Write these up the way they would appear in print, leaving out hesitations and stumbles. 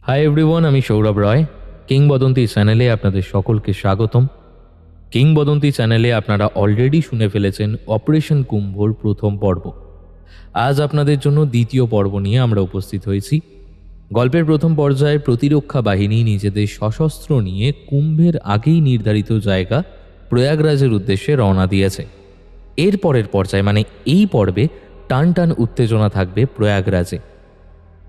Hi everyone, আমি সৌরভ রায়। কিংবদন্তি চ্যানেলে আপনাদের সকলকে স্বাগতম। কিংবদন্তি চ্যানেলে আপনারা অলরেডি শুনে ফেলেছেন অপারেশন কুম্ভর প্রথম পর্ব। আজ আপনাদের জন্য দ্বিতীয় পর্ব নিয়ে আমরা উপস্থিত হয়েছি। গল্পের প্রথম পর্যায়ে প্রতিরক্ষা বাহিনী নিজেদের সশস্ত্র নিয়ে কুম্ভের আগেই নির্ধারিত জায়গা প্রয়াগরাজের উদ্দেশ্যে রওনা দিয়েছে। এর পরের পর্যায়ে মানে এই পর্বে টান টান উত্তেজনা থাকবে প্রয়াগরাজে।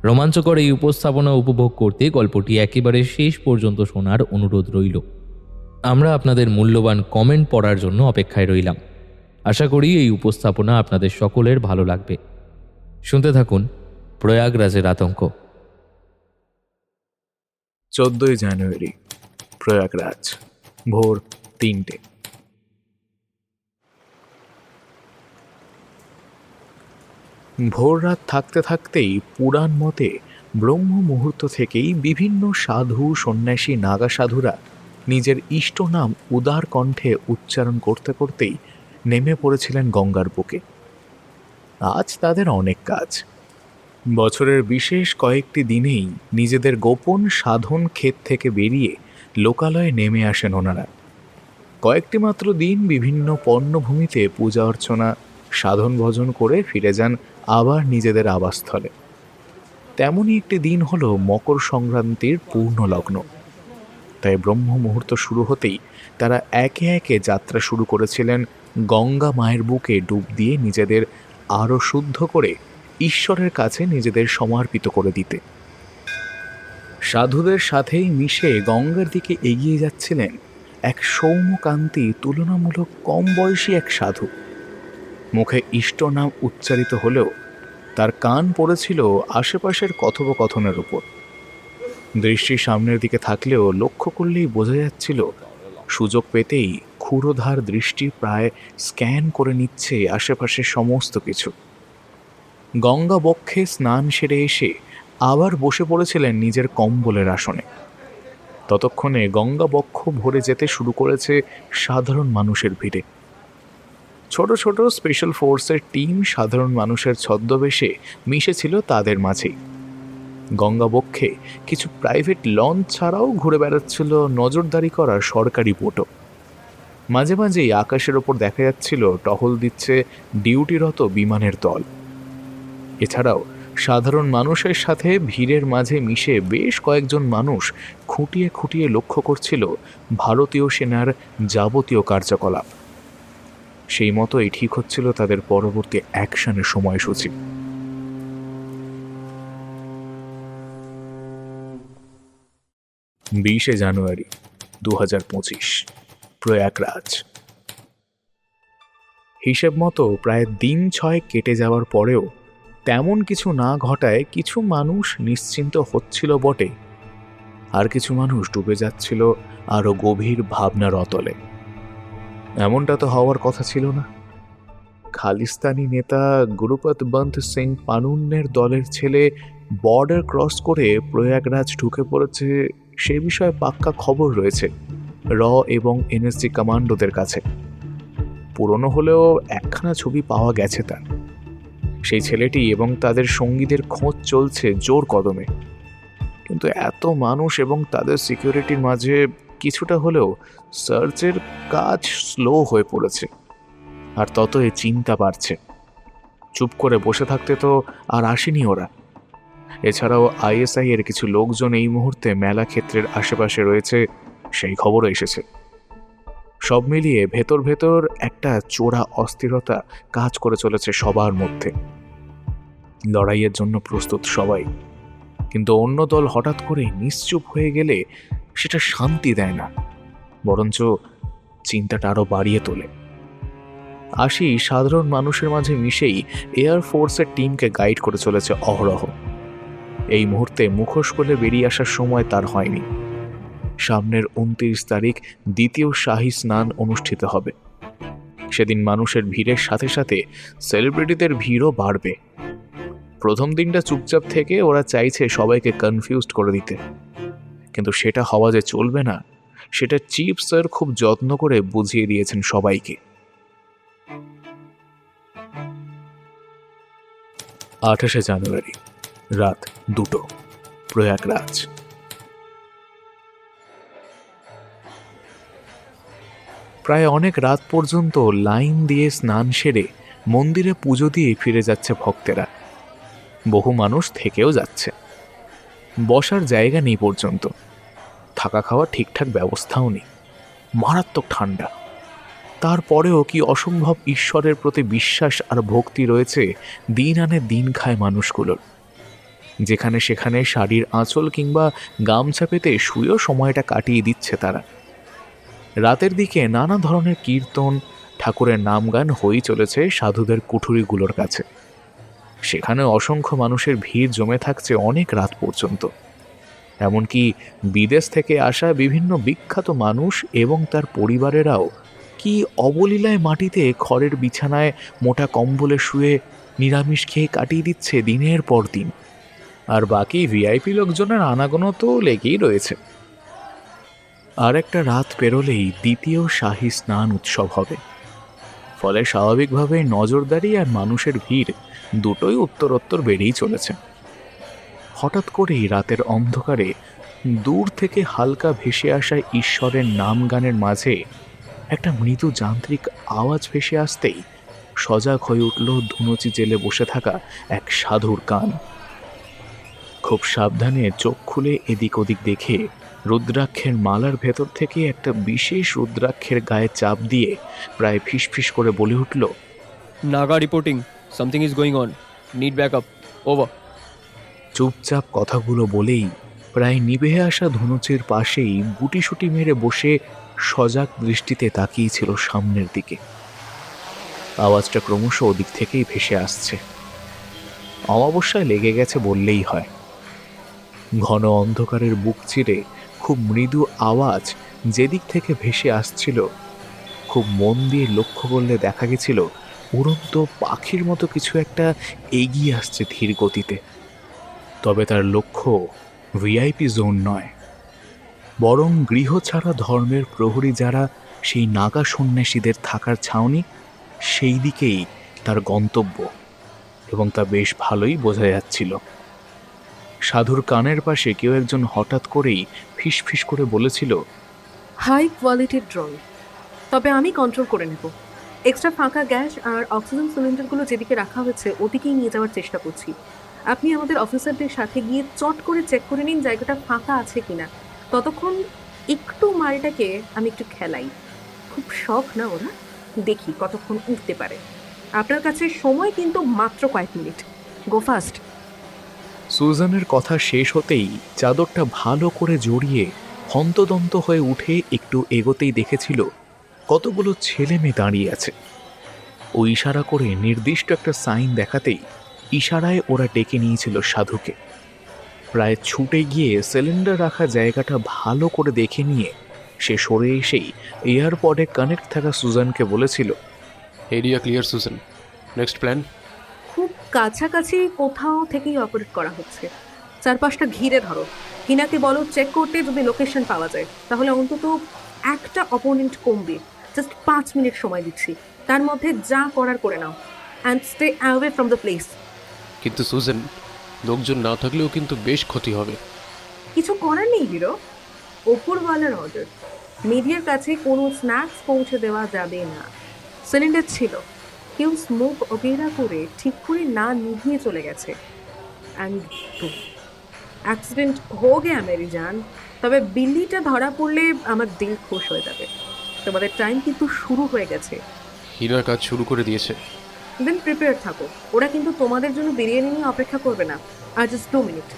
রোমাঞ্চকর এই উপস্থাপনা উপভোগ করতে গল্পটি একেবারে শেষ পর্যন্ত শোনার অনুরোধ রইল। আমরা আপনাদের মূল্যবান কমেন্ট পড়ার জন্য অপেক্ষায় রইলাম। আশা করি এই উপস্থাপনা আপনাদের সকলের ভালো লাগবে। শুনতে থাকুন প্রয়াগরাজের আতঙ্ক। 14ই জানুয়ারি, প্রয়াগরাজ, ভোর 3টে। ভোর রাত থাকতে থাকতেই পুরাণ মতে ব্রহ্ম মুহূর্ত থেকেই বিভিন্ন সাধু সন্ন্যাসী নাগা সাধুরা নিজের ইষ্ট নাম উদার কণ্ঠে উচ্চারণ করতে করতেই নেমে পড়েছিলেন গঙ্গার বুকে। আজ তাদের অনেক কাজ। বছরের বিশেষ কয়েকটি দিনেই নিজেদের গোপন সাধন ক্ষেত থেকে বেরিয়ে লোকালয়ে নেমে আসেন ওনারা। কয়েকটি মাত্র দিন বিভিন্ন পণ্যভূমিতে পূজা অর্চনা সাধন ভজন করে ফিরে যান আবার নিজেদের আবাসস্থলে। তেমনই একটি দিন হলো মকর সংক্রান্তির পূর্ণ লগ্ন। তাই ব্রহ্ম মুহূর্ত শুরু হতেই তারা একে একে যাত্রা শুরু করেছিলেন গঙ্গা মায়ের বুকে ডুব দিয়ে নিজেদের আরও শুদ্ধ করে ঈশ্বরের কাছে নিজেদের সমর্পিত করে দিতে। সাধুদের সাথেই মিশে গঙ্গার দিকে এগিয়ে যাচ্ছিলেন এক সৌম্যকান্তি তুলনামূলক কম বয়সী এক সাধু। মুখে ইষ্ট নাম উচ্চারিত হলেও তার কান পড়েছিল আশেপাশের কথোপকথনের উপর। দৃষ্টি সামনের দিকে থাকলেও লক্ষ্য করলেই বোঝা যাচ্ছিল সুযোগ পেতেই ক্ষুরোধার দৃষ্টি প্রায় স্ক্যান করে নিচ্ছে আশেপাশের সমস্ত কিছু। গঙ্গা বক্ষে স্নান সেরে এসে আবার বসে পড়েছিলেন নিজের কম্বলের আসনে। ততক্ষণে গঙ্গা বক্ষ ভরে যেতে শুরু করেছে সাধারণ মানুষের ভিড়ে। ছোট ছোট স্পেশাল ফোর্সের টিম সাধারণ মানুষের ছদ্মবেশে মিশেছিল তাদের মাঝেই। গঙ্গা বক্ষে কিছু প্রাইভেট লঞ্চ ছাড়াও ঘুরে বেড়াচ্ছিল নজরদারি করা সরকারি বোটও। মাঝে মাঝেই আকাশের ওপর দেখা যাচ্ছিল টহল দিচ্ছে ডিউটিরত বিমানের দল। এছাড়াও সাধারণ মানুষের সাথে ভিড়ের মাঝে মিশে বেশ কয়েকজন মানুষ খুঁটিয়ে খুঁটিয়ে লক্ষ্য করছিল ভারতীয় সেনার যাবতীয় কার্যকলাপ। সেই মতোই ঠিক হচ্ছিল তাদের পরবর্তী অ্যাকশনের সময়সূচি। 20শে জানুয়ারি 2025, প্রয়াগরাজ। হিসেব মতো প্রায় দিন 6 কেটে যাওয়ার পরেও তেমন কিছু না ঘটায় কিছু মানুষ নিশ্চিন্ত হচ্ছিল বটে, আর কিছু মানুষ ডুবে যাচ্ছিল আরো গভীর ভাবনার অতলে। এমনটা তো হওয়ার কথা ছিল না। খালিস্তানি নেতা গুরুপত বন্ত সিং পানুন্নের দলের ছেলে বর্ডার ক্রস করে প্রয়াগরাজ ঢুকে পড়েছে, সে বিষয়ে পাক্কা খবর রয়েছে র এবং এনএসজি কমান্ডোদের কাছে। পুরনো হলেও একখানা ছবি পাওয়া গেছে তার। সেই ছেলেটি এবং তাদের সঙ্গীদের খোঁজ চলছে জোর কদমে। কিন্তু এত মানুষ এবং তাদের সিকিউরিটির মাঝে কিছুটা হলেও সার্চের কাজ স্লো হয়ে পড়েছে, আর ততই চিন্তা বাড়ছে। চুপ করে বসে থাকতে তো আর আসেনি ওরা। এছাড়াও আইএসআই এর কিছু লোকজন এই মুহূর্তে মেলা ক্ষেত্রের আশেপাশে রয়েছে, সেই খবরও এসেছে। সব মিলিয়ে ভেতর ভেতর একটা চোরা অস্থিরতা কাজ করে চলেছে সবার মধ্যে। লড়াইয়ের জন্য প্রস্তুত সবাই, কিন্তু অন্য দল হঠাৎ করে নিশ্চুপ হয়ে গেলে সেটা শান্তি দেয় না, বরঞ্চ চিন্তাটা আরো বাড়িয়ে তোলে। আশি সাধারণ মানুষের মাঝে মিশেই এয়ার ফোর্সের টিমকে গাইড করে চলেছে অহরহ। এই মুহূর্তে মুখোশ খুলে বেরিয়ে আসার সময় তার হয়নি। সামনের 29 তারিখ দ্বিতীয় শাহী স্নান অনুষ্ঠিত হবে। সেদিন মানুষের ভিড়ের সাথে সাথে সেলিব্রিটিদের ভিড়ও বাড়বে। প্রথম দিনটা চুপচাপ থেকে ওরা চাইছে সবাইকে কনফিউজড করে দিতে, কিন্তু সেটা হওয়া যে চলবে না সেটা চিফ স্যার খুব যত্ন করে বুঝিয়ে দিয়েছেন সবাইকে। 28শে জানুয়ারি, রাত 2টো, প্রয়াগরাজ। প্রায় অনেক রাত পর্যন্ত লাইন দিয়ে স্নান সেরে মন্দিরে পুজো দিয়ে ফিরে যাচ্ছে ভক্তেরা। বহু মানুষ থেকেও যাচ্ছে। বসার জায়গা নেই পর্যন্ত, থাকা খাওয়া ঠিকঠাক ব্যবস্থাও নেই, মারাত্মক ঠান্ডা। তারপরেও কি অসম্ভব ঈশ্বরের প্রতি বিশ্বাস আর ভক্তি রয়েছে দিন আনে দিন খায় মানুষগুলোর। যেখানে সেখানে শাড়ির আঁচল কিংবা গামছা পেতে শুয়েও সময়টা কাটিয়ে দিচ্ছে তারা। রাতের দিকে নানা ধরনের কীর্তন, ঠাকুরের নামগান হয়েই চলেছে সাধুদের কুঠুরিগুলোর কাছে। সেখানে অসংখ্য মানুষের ভিড় জমে থাকছে অনেক রাত পর্যন্ত। এমনকি বিদেশ থেকে আসা বিভিন্ন বিখ্যাত মানুষ এবং তার পরিবারেরাও কি অবলীলায় মাটিতে খড়ের বিছানায় মোটা কম্বলে শুয়ে নিরামিষ খেয়ে কাটিয়ে দিচ্ছে দিনের পর দিন। আর বাকি ভিআইপি লোকজনের আনাগোনা তো লেগেই রয়েছে। আর একটা রাত পেরোলেই দ্বিতীয় শাহী স্নান উৎসব হবে। ফলে স্বাভাবিকভাবে নজরদারি আর মানুষের ভিড় দুটোই উত্তরোত্তর বেড়েই চলেছে। হঠাৎ করেই রাতের অন্ধকারে দূর থেকে হালকা ভেসে আসা ঈশ্বরের নাম গানের মাঝে একটা মৃদু যান্ত্রিক আওয়াজ ভেসে আসতেই সজাগ হয়ে উঠল ধুনুচি জেলে বসে থাকা এক সাধুর কান। খুব সাবধানে চোখ খুলে এদিক ওদিক দেখে রুদ্রাক্ষের মালার ভেতর থেকে একটা বিশেষ রুদ্রাক্ষের গায়ে চাপ দিয়ে প্রায় ফিসফিস করে বলে উঠল, Naga reporting. Something is going on. Need backup. Over. চুপচাপ কথাগুলো বলেই প্রায় নিভে আসা ধনুচের পাশেই গুটিসুটি মেরে বসে সজাগ দৃষ্টিতে তাকিয়েছিল সামনের দিকে। আওয়াজটা ক্রমশ ওদিক থেকেই ভেসে আসছে। অমাবস্যায় লেগে গেছে বললেই হয়। ঘন অন্ধকারের বুক চিরে খুব মৃদু আওয়াজ যেদিক থেকে ভেসে আসছিল, খুব মন দিয়ে লক্ষ্য করলে দেখা গেছিল উড়ন্ত পাখির মতো কিছু একটা এগিয়ে আসছে ধীর গতিতে। তবে তার লক্ষ্য ভিআইপি জোন নয়, বরং গৃহ ছাড়া ধর্মের প্রহরী যারা সেই নাগা সন্ন্যাসীদের থাকার ছাউনি, সেই দিকেই তার গন্তব্য। এবং তা বেশ ভালোই বোঝা যাচ্ছিল। সাধুর কানের পাশে কেউ একজন হঠাৎ করেই ফিসফিস করে বলেছিল, হাই কোয়ালিটির ড্রোন, তবে আমি কন্ট্রোল করে নেব। এক্সট্রা ফাঁকা গ্যাস আর অক্সিজেন সিলিন্ডারগুলো যেদিকে রাখা হয়েছে ওদিকেই নিয়ে যাওয়ার চেষ্টা করছি। আপনি আমাদের অফিসারদের সাথে গিয়ে চট করে চেক করে নিন জায়গাটা ফাঁকা আছে কিনা। ততক্ষণ একটু মালটাকে আমি একটু খেলাই। খুব শখ না ওরা, দেখি কতক্ষণ উঠতে পারে। আপনার কাছে সময় কিন্তু মাত্র কয়েক মিনিট। গো ফাস্ট। সুজানের কথা শেষ হতেই চাদরটা ভালো করে জড়িয়ে হন্তদন্ত হয়ে উঠে একটু এগোতেই দেখেছিল কতগুলো ছেলে মেয়ে দাঁড়িয়ে আছে। ও ইশারা করে নির্দিষ্ট একটা সাইন দেখাতেই ইশারায় ওরা ডেকে নিয়েছিল সাধুকে। প্রায় ছুটে গিয়ে সিলিন্ডার রাখা জায়গাটা ভালো করে দেখে নিয়ে সে সরে এসেই এয়ারপডে কানেক্ট থাকা সুজানকে বলেছিল, Area clear, Susan. Next plan? খুব কাছাকাছি কোথাও থেকেই অপারেট করা হচ্ছে। চারপাশটা ঘিরে ধরো। হিনাকে বলো চেক করতে, যদি লোকেশন পাওয়া যায় তাহলে অন্তত একটা অপোনেন্ট কমবে। জাস্ট 5 মিনিট সময় দিচ্ছি, তার মধ্যে যা করার করে নাও। And stay away from the place. কিন্তু সুজেন, লোকজন না থাকলেও কিন্তু বেশ ক্ষতি হবে। কিছু করার নেই হিরো, ওপরওয়ালার অর্ডার। মিডিয়ার কাছে কোনো স্ন্যাক্স পৌঁছে দেওয়া যাবে না। সিলিন্ডার ছিল, কেউ স্মোক অগেরা করে ঠিক করে না নিভিয়ে চলে গেছে। অ্যান্ড অ্যাক্সিডেন্ট হো গেয়া মেরি জান। তবে বিল্লিটা ধরা পড়লে আমার দিল খুশ হয়ে যাবে। তোমাদের টাইম কিন্তু শুরু হয়ে গেছে। হিনার কাজ শুরু করে দিয়েছে। দেন প্রিপেয়ার থাকো, ওরা কিন্তু তোমাদের জন্য বিরিয়ানি নিয়ে অপেক্ষা করবে না। আর just 2 minute.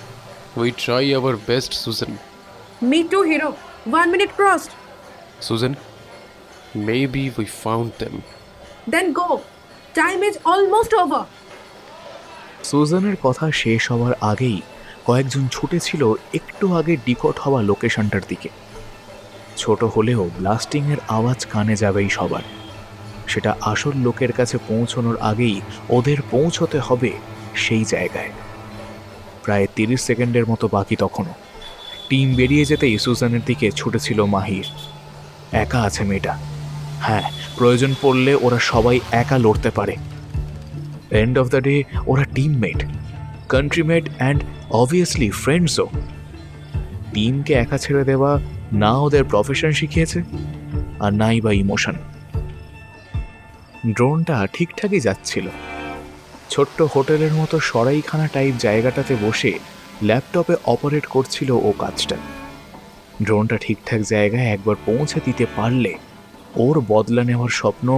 We try our best, Susan. Me to hero. 1 minute crossed. Susan, maybe we found them. Then go, time is almost over. সুজানের কথা শেষ হওয়ার আগেই কয়েকজন ছুটেছিল একটু আগে ডিকট হওয়া লোকেশনটার দিকে। ছোট হলেও ব্লাস্টিংয়ের আওয়াজ কানে যাবেই সবার। সেটা আসল লোকের কাছে পৌঁছানোর আগেই ওদের পৌঁছতে হবে সেই জায়গায়। প্রায় 30 সেকেন্ডের মতো বাকি তখনও। টিম বেরিয়ে যেতেই সুজানের দিকে ছুটেছিল মাহির। একা আছে মেয়েটা। হ্যাঁ, প্রয়োজন পড়লে ওরা সবাই একা লড়তে পারে। এন্ড অফ দ্য ডে ওরা টিমমেট, কান্ট্রিমেট অ্যান্ড অবভিয়াসলি ফ্রেন্ডসও। টিমকে একা ছেড়ে দেওয়া না ওদের প্রফেশন শিখিয়েছে, আর নাই বা ইমোশন। ড্রোনটা ঠিকঠাকই যাচ্ছিল। ছোট্ট হোটেলের মতো সরাইখানা টাইপ জায়গাটাতে বসে ল্যাপটপে অপারেট করছিল ও কাজটা। ড্রোনটা ঠিকঠাক জায়গায় একবার পৌঁছে দিতে পারলে ওর বদলা নেওয়ার স্বপ্ন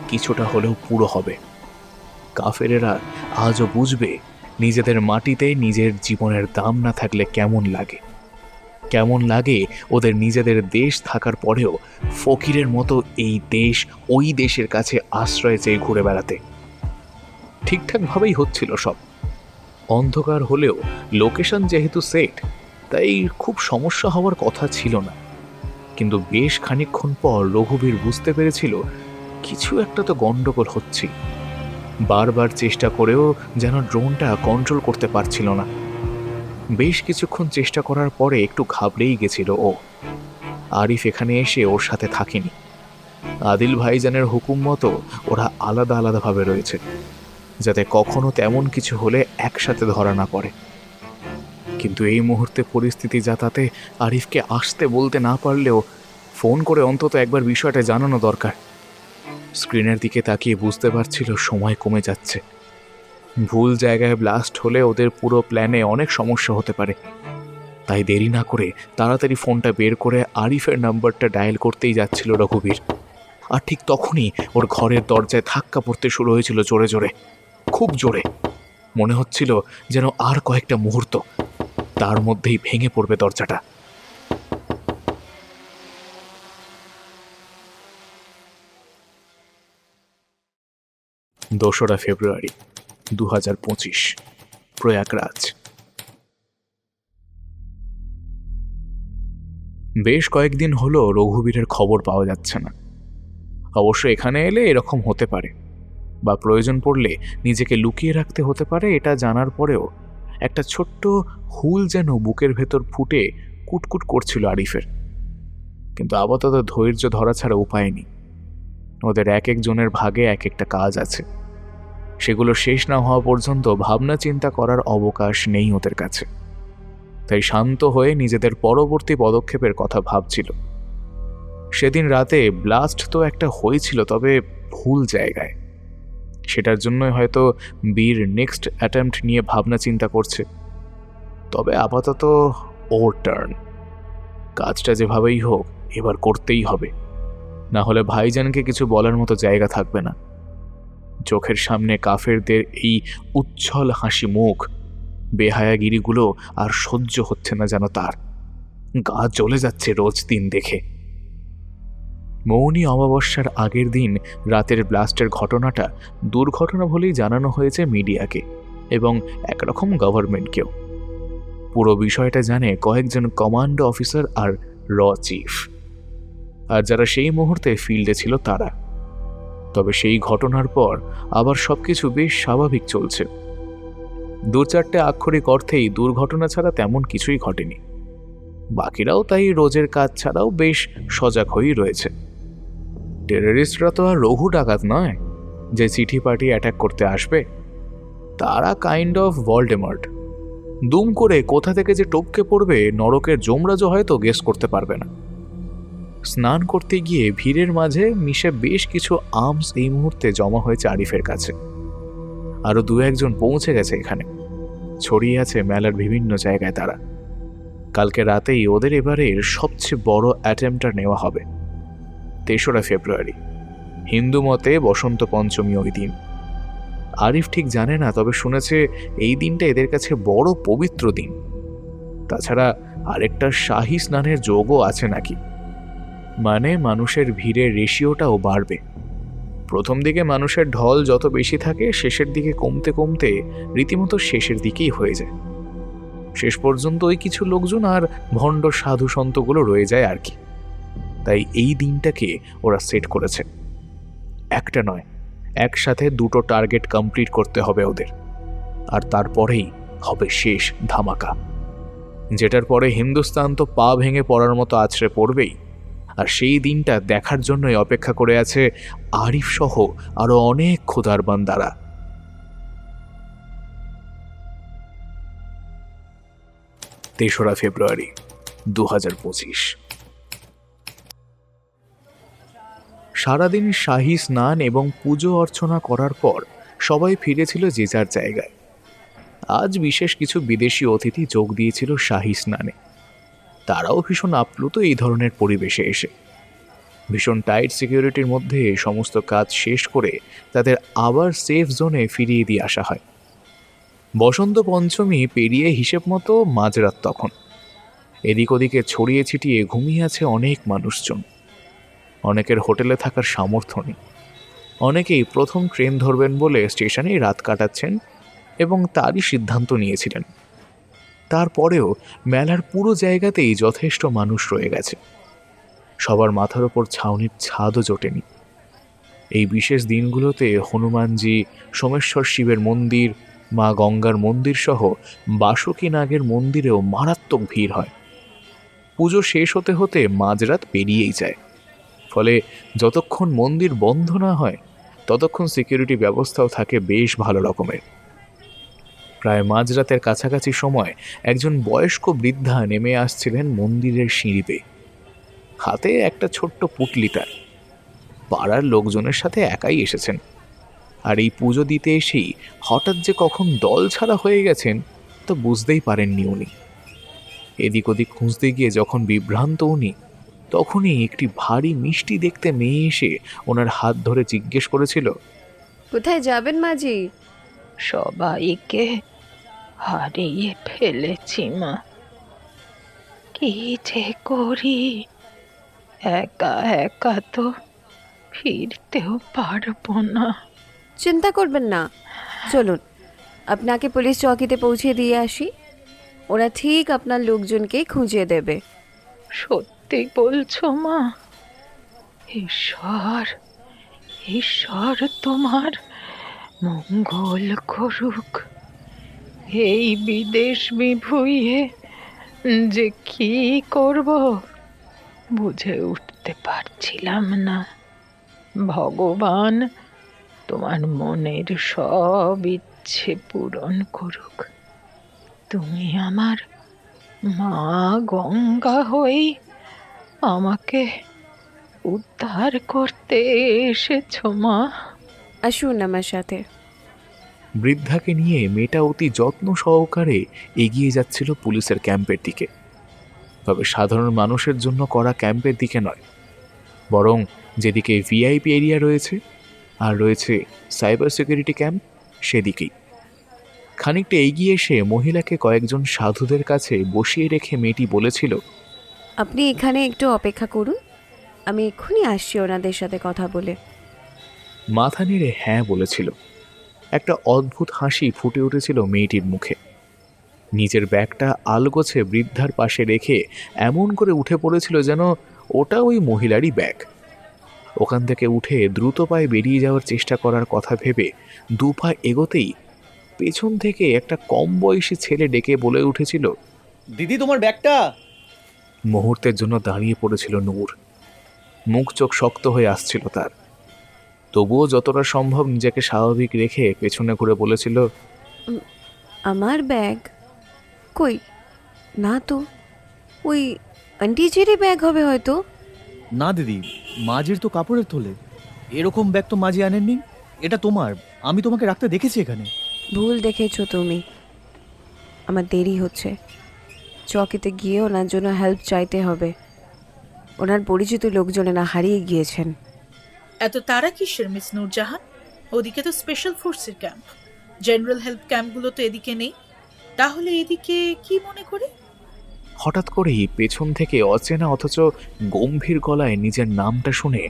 কিছুটা হলেও পুরো হবে। কাফেরেরা আজও বুঝবে নিজেদের মাটিতে নিজের জীবনের দাম না থাকলে কেমন লাগে, কেমন লাগে ওদের নিজেদের দেশ থাকার পরেও ফকিরের মতো এই দেশ ওই দেশের কাছে আশ্রয় চেয়ে ঘুরে বেড়াতে। ঠিকঠাকভাবেই হচ্ছিল সব। অন্ধকার হলেও লোকেশন যেহেতু সেট, তাই খুব সমস্যা হওয়ার কথা ছিল না। কিন্তু বেশ খানিকক্ষণ পর রঘুবীর বুঝতে পেরেছিল কিছু একটা তো গন্ডগোল হচ্ছে। বারবার চেষ্টা করেও যেন ড্রোনটা কন্ট্রোল করতে পারছিল না। বেশ কিছুক্ষণ চেষ্টা করার পরে একটু ঘাবড়েই গেছিল ও। আরিফ এখানে এসে ওর সাথে থাকেনি। আদিল ভাইজানের হুকুম মতো ওরা আলাদা আলাদাভাবে রয়েছে, যাতে কখনো তেমন কিছু হলে একসাথে ধরা না পড়ে। কিন্তু এই মুহূর্তে পরিস্থিতি যা, তাতে আরিফকে আসতে বলতে না পারলেও ফোন করে অন্তত একবার বিষয়টা জানানো দরকার। স্ক্রিনের দিকে তাকিয়ে বুঝতে পারছিল সময় কমে যাচ্ছে। ভুল জায়গায় ব্লাস্ট হলে ওদের পুরো প্ল্যানে অনেক সমস্যা হতে পারে। তাই দেরি না করে তাড়াতাড়ি ফোনটা বের করে আরিফের নাম্বারটা ডায়াল করতেই যাচ্ছিল রঘুবীর। আর ঠিক তখনই ওর ঘরের দরজায় ধাক্কা পড়তে শুরু হয়েছিল জোরে জোরে, খুব জোরে। মনে হচ্ছিল যেন আর কয়েকটা মুহূর্ত, তার মধ্যেই ভেঙে পড়বে দরজাটা। দোসরা ফেব্রুয়ারি 2025, প্রয়াগরাজ। বেশ কয়েকদিন হলো রঘুবীরের খবর পাওয়া যাচ্ছে না। অবশ্য এখানে এলে এরকম হতে পারে, বা প্রয়োজন পড়লে নিজেকে লুকিয়ে রাখতে হতে পারে, এটা জানার পরেও একটা ছোট্ট হুল যেন বুকের ভেতর ফুটে কুটকুট করছিল আরিফের। কিন্তু আপাতত ধৈর্য ধরা ছাড়া উপায় নেই। ওদের এক একজনের ভাগে এক একটা কাজ আছে, সেগুলো শেষ না হওয়া পর্যন্ত ভাবনা চিন্তা করার অবকাশ নেই ওদের কাছে। তাই শান্ত হয়ে নিজেদের পরবর্তী পদক্ষেপের কথা ভাবছিল। সেদিন রাতে ব্লাস্ট তো একটা হয়েছিল, তবে ভুল জায়গায়। সেটার জন্যই হয়তো বীর নেক্সট অ্যাটেম্পট নিয়ে ভাবনা চিন্তা করছে। তবে আপাতত ওর টার্ন। কাজটা যেভাবেই হোক এবার করতেই হবে, না হলে ভাইজানকে কিছু বলার মতো জায়গা থাকবে না। চোখের সামনে কাফেরদের এই উচ্ছল হাসি মুখ, বেহায়াগিরিগুলো আর সহ্য হচ্ছে না যেন তার। গা জ্বলে যাচ্ছে রোজ দিন দেখে। মৌনী অমাবস্যার আগের দিন রাতের ব্লাস্টের ঘটনাটা দুর্ঘটনা বলেই জানানো হয়েছে মিডিয়াকে এবং একরকম গভর্নমেন্টকেও। পুরো বিষয়টা জানে কয়েকজন কমান্ডো অফিসার আর র চিফ, আর যারা সেই মুহূর্তে ফিল্ডে ছিল তারা। তবে সেই ঘটনার পর আবার সবকিছু বেশ স্বাভাবিক চলছে। দু চারটে আক্ষরিক অর্থেই দুর্ঘটনা ছাড়া তেমন কিছুই ঘটেনি। বাকিরাও তাই রোজের কাজ ছাড়াও বেশ সজাগ হয়েই রয়েছে। টেররিস্টরা তো আর রঘু ডাকাত নয় যে চিঠি পাঠিয়ে অ্যাটাক করতে আসবে। তারা কাইন্ড অফ ভলডেমর্ট। দুম করে কোথা থেকে যে টপকে পড়বে নরকের যমরাজও হয়তো গেস করতে পারবে না। স্নান করতে গিয়ে ভিড়ের মাঝে মিশে বেশ কিছু আর্মস এই মুহূর্তে জমা হয়েছে আরিফের কাছে। আরো দু একজন পৌঁছে গেছে এখানে, ছড়িয়ে আছে মেলার বিভিন্ন জায়গায় তারা। কালকে রাতেই ওদের এবারের সবচেয়ে বড় অ্যাটেম্পটা নেওয়া হবে। 3রা ফেব্রুয়ারি, হিন্দু মতে বসন্ত পঞ্চমী ওই দিন। আরিফ ঠিক জানে না, তবে শুনেছে এই দিনটা এদের কাছে বড় পবিত্র দিন। তাছাড়া আরেকটা শাহী স্নানের যোগও আছে নাকি, মানে মানুষের ভিড়ের রেশিওটাও বাড়বে। প্রথম দিকে মানুষের ঢল যত বেশি থাকে, শেষের দিকে কমতে কমতে রীতিমতো শেষের দিকেই হয়ে যায়। শেষ পর্যন্ত ওই কিছু লোকজন আর ভণ্ড সাধু সন্তগুলো রয়ে যায় আর কি। তাই এই দিনটাকে ওরা সেট করেছে। একটা নয়, একসাথে 2টো টার্গেট কমপ্লিট করতে হবে ওদের। আর তারপরেই হবে শেষ ধামাকা, যেটার পরে হিন্দুস্তান তো পা ভেঙে পড়ার মতো আছড়ে পড়বেই। আর সেই দিনটা দেখার জন্যই অপেক্ষা করে আছে আরিফ সহ আরো অনেক খোদার বান্দারা। 3রা ফেব্রুয়ারি 2025। সারাদিন শাহী স্নান এবং পুজো অর্চনা করার পর সবাই ফিরেছিল যে যার জায়গায়। আজ বিশেষ কিছু বিদেশি অতিথি যোগ দিয়েছিল শাহী স্নানে। তারাও ভীষণ আপ্লুত এই ধরনের পরিবেশে এসে। ভীষণ টাইট সিকিউরিটির মধ্যে সমস্ত কাজ শেষ করে তাদের আবার সেফ জোনে ফিরিয়ে দিয়ে আসা হয়। বসন্ত পঞ্চমী পেরিয়ে হিসেব মতো মাঝরাত তখন। এদিক ওদিকে ছড়িয়ে ছিটিয়ে ঘুমিয়ে আছে অনেক মানুষজন। অনেকের হোটেলে থাকার সামর্থ্য নেই। অনেকেই প্রথম ট্রেন ধরবেন বলে স্টেশনেই রাত কাটাচ্ছেন এবং তারই সিদ্ধান্ত নিয়েছিলেন। তারপরেও মেলার পুরো জায়গাতেই যথেষ্ট মানুষ রয়ে গেছে। সবার মাথার ওপর ছাউনির ছাদও জোটেনি। এই বিশেষ দিনগুলোতে হনুমানজি, সোমেশ্বর শিবের মন্দির, মা গঙ্গার মন্দির সহ বাসুকী নাগের মন্দিরেও মারাত্মক ভিড় হয়। পুজো শেষ হতে হতে মাঝরাত পেরিয়েই যায়। ফলে যতক্ষণ মন্দির বন্ধ না হয় ততক্ষণ সিকিউরিটি ব্যবস্থাও থাকে বেশ ভালো রকমের। প্রায় মাঝরাতের কাছাকাছি সময় একজন বয়স্ক বৃদ্ধা নেমে আসছিলেন মন্দিরের সিঁড়ি বেয়ে। হাতে একটা ছোট্ট পুটলি তার। পাড়ার লোকজনের সাথে একাই এসেছেন। আর এই পুজো দিতে এসেই হঠাৎ যে কখন দল ছাড়া হয়ে গেছেন তা বুঝতেই পারেননি উনি। এদিক ওদিক খুঁজতে গিয়ে যখন বিভ্রান্ত উনি, তখনই একটি ভারী মিষ্টি দেখতে মেয়ে এসে ওনার হাত ধরে জিজ্ঞেস করেছিল, কোথায় যাবেন মাঝি? সবাইকে হারিয়ে ফেলেছি মা, কি যে করি, একা একা তো ফিরতেও পারবো না। চিন্তা করবেন না, চলুন আপনাকে পুলিশ চৌকিতে পৌঁছে দিয়ে আসি। ওরা ঠিক আপনার লোকজনকে খুঁজে দেবে। সত্যি বলছো মা? ঈশ্বর, ঈশ্বর তোমার মঙ্গল করুক। এই বিদেশ বিভুঁইয়ে যে কি করব বুঝে উঠতে পারছিলাম না। ভগবান তোমার মনের সব ইচ্ছে পূরণ করুক। তুমি আমার মা গঙ্গা হই আমাকে উদ্ধার করতে এসেছো মা। আসুন আমার সাথে। বৃদ্ধাকে নিয়ে মেয়েটা অতি যত্ন সহকারে এগিয়ে যাচ্ছিল পুলিশের ক্যাম্পের দিকে। তবে সাধারণ মানুষের জন্য করা ক্যাম্পের দিকে নয়, বরং যেদিকে ভিআইপি এরিয়া রয়েছে আর রয়েছে সাইবার সিকিউরিটি ক্যাম্প, সেদিকেই। খানিকটা এগিয়ে এসে মহিলাকে কয়েকজন সাধুদের কাছে বসিয়ে রেখে মেয়েটি বলেছিল, আপনি এখানে একটু অপেক্ষা করুন, আমি এক্ষুনি আসছি ওনাদের সাথে কথা বলে। মাথা নেড়ে হ্যাঁ বলেছিল। একটা অদ্ভুত হাসি ফুটে উঠেছিল মেয়েটির মুখে। নিজের ব্যাগটা আলগোছে বৃদ্ধার পাশে রেখে এমন করে উঠে পড়েছিল যেন ওটা ওই মহিলারই ব্যাগ। ওখান থেকে উঠে দ্রুত পায়ে বেরিয়ে যাওয়ার চেষ্টা করার কথা ভেবে দু পা এগোতেই পেছন থেকে একটা কম বয়সী ছেলে ডেকে বলে উঠেছিল, দিদি তোমার ব্যাগটা। মুহূর্তের জন্য দাঁড়িয়ে পড়েছিল নূর। মুখ চোখ শক্ত হয়ে আসছিল তার। তবুও যতটা সম্ভব নিজেকে স্বাভাবিক রেখে পেছনে ঘুরে বলেছিল, আমার ব্যাগ কই? না তো, ওই আন্টিজিরই ব্যাগ হবে হয়তো। না দিদি, মাঝির তো কাপড়ের থলে, এরকম ব্যাগ তো মাঝি আনেননি। এটা তোমার, আমি তোমাকে রাখতে দেখেছি এখানে। ভুল দেখেছো তুমি। আমার দেরি হচ্ছে, চৌকিতে গিয়ে ওনার জন্য হেল্প চাইতে হবে। ওনার পরিচিত লোকজনেরা হারিয়ে গিয়েছেন। এত তারা কিসের মিস নূরজাহান? ওদিকে তো স্পেশাল ফোর্সের ক্যাম্প, জেনারেল হেল্প ক্যাম্পগুলো তো এদিকে নেই। তাহলে এদিকে কি মনে করে? হঠাৎ করেই পেছন থেকে অচেনা অথচ গম্ভীর গলায় নিজের নামটা শুনে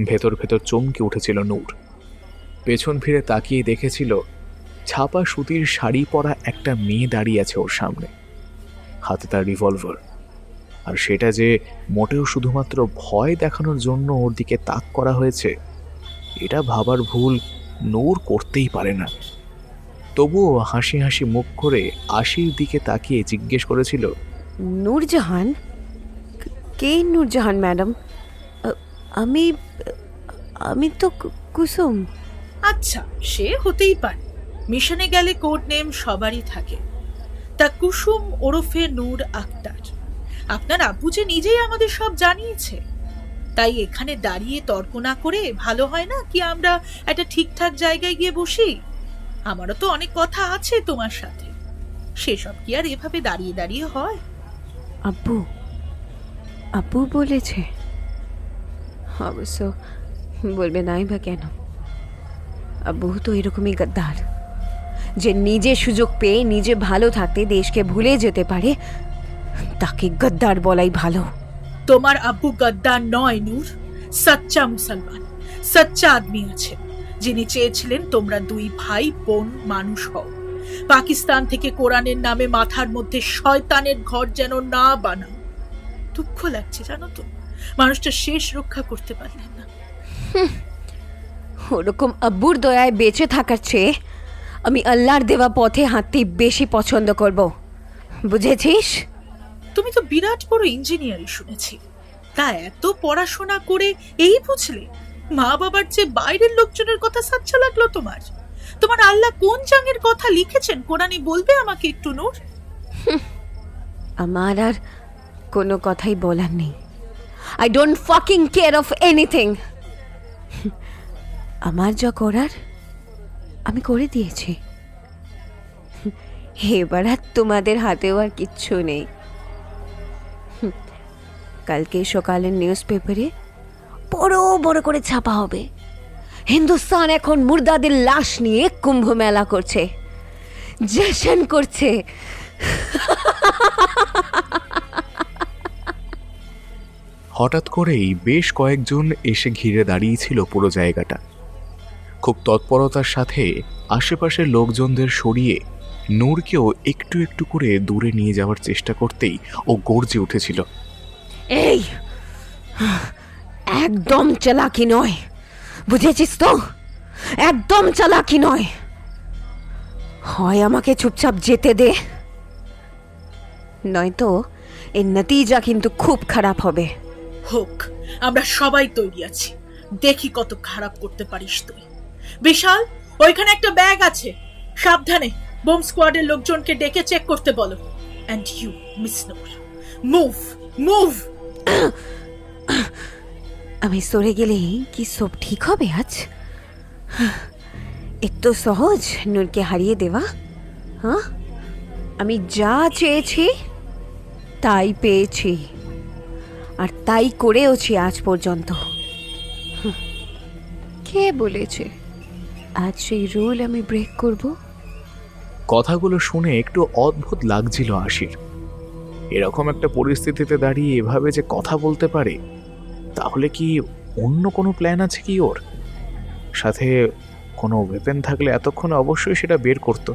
ভেতর ভেতর চমকে উঠেছিল নূর। পেছন ফিরে তাকিয়ে দেখেছিল ছাপা সুতির শাড়ি পরা একটা মেয়ে দাঁড়িয়ে আছে ওর সামনে, হাতে তার রিভলভার। আর সেটা যে মোটেও শুধুমাত্র ভয় দেখানোর জন্য ওর দিকে তাক করা হয়েছে, এটা ভাবার ভুল নূর করতেই পারে না। তবুও হাসি হাসি মুখ করে আশির দিকে তাকিয়ে জিজ্ঞেস করেছিল, নূরজাহান? কে নূরজাহান ম্যাডাম? আমি আমি তো কুসুম। আচ্ছা, সে হতেই পারে। মিশনে গেলে কোড নেম সবারই থাকে। তা কুসুম ওরফে নূর আক্তার, আপনার আব্বু যে নিজেই আমাদের সব জানিয়েছে। তাই এখানে দাঁড়িয়ে তর্ক না করে ভালো হয় না কি আমরা একটা ঠিকঠাক জায়গায় গিয়ে বসি? আমারও তো অনেক কথা আছে তোমার সাথে, সেসব কি আর এভাবে দাঁড়িয়ে দাঁড়িয়ে হয়? আব্বু আব্বু বলেছে, অবশ্য বলবে নাই বা কেন? আব্বু তো এরকমই গাদ্দার, যে নিজে সুযোগ পেয়ে নিজে ভালো থাকতে দেশকে ভুলে যেতে পারে, তাকে গাদ্দার বলাই ভালো। তোমার আব্বু গদ্দার নয় নূর, সচ্চা মুসলমান, সচ্চা আদমি আছে, যিনি চেয়েছিলেন তোমরা দুই ভাই বোন মানুষ হও। পাকিস্তান থেকে কোরআনের নামে মাথার মধ্যে শয়তানের ঘর যেন না বানাও। দুঃখ লাগছে জানো তো, মানুষটা শেষ রক্ষা করতে পারলেন না। ওরকম আব্বুর দয়ায় বেঁচে থাকার চেয়ে আমি আল্লাহর দেওয়া পথে হাঁটতেই বেশি পছন্দ করব, বুঝেছিস? তুমি তো বিরাট বড় ইঞ্জিনিয়ারই শুনেছি, তা এত পড়াশোনা করে এই বুঝলে মা বাবার যে বাইরের লোকজনের কথা সাচ্চা লাগলো তোমার? তোমার আল্লাহ কোন জাঙ্গের কথা লিখেছেন কোরআনে বলবে আমাকে একটু নূর? আমার আর কোনো কথাই বলার নেই। I don't fucking care of anything. আমার যা করার আমি করে দিয়েছি, এবার আর তোমাদের হাতেও আর কিচ্ছু নেই। কালকে সকালের নিউজ পেপারে বড় বড় করে ছাপা হবে, হিন্দুস্তান এখন মুর্দাদের লাশ নিয়ে কুম্ভ মেলা করছে, জশন করছে। হঠাৎ করেই বেশ কয়েকজন এসে ঘিরে দাঁড়িয়েছিল পুরো জায়গাটা। খুব তৎপরতার সাথে আশেপাশের লোকজনদের সরিয়ে নূরকেও একটু একটু করে দূরে নিয়ে যাওয়ার চেষ্টা করতেই ও গর্জে উঠেছিল, এই একদম চালাকি নয়, বুঝেছিস তো? একদম চালাকি নয়, হয় আমাকে চুপচাপ যেতে দে, নয়তো এর নতিজা কিন্তু খুব খারাপ হবে। হোক, আমরা সবাই তৈরি আছি, দেখি কত খারাপ করতে পারিস তুই। বিশাল, ওইখানে একটা ব্যাগ আছে, সাবধানে বোম স্কোয়াডের লোকজনকে ডেকে চেক করতে বলো। And you miss Noor, move move. আমি সরে গেলেই কি সব ঠিক হবে আজ? এত সহজ নূরকে হারিয়ে দেওয়া? হ্যাঁ, আমি যা চেয়েছি তাই পেয়েছি, আর তাই করেওছি আজ পর্যন্ত। কে বলেছে আজ সেই রুল আমি ব্রেক করব? কথাগুলো শুনে একটু অদ্ভুত লাগছিল আশির। এরকম একটা পরিস্থিতিতে দাঁড়িয়ে এভাবে যে কথা বলতে পারে, তাহলে কি অন্য কোনো প্ল্যান আছে কি ওর? সাথে কোনো ওয়েপেন থাকলে এতক্ষণে অবশ্যই সেটা বের করত,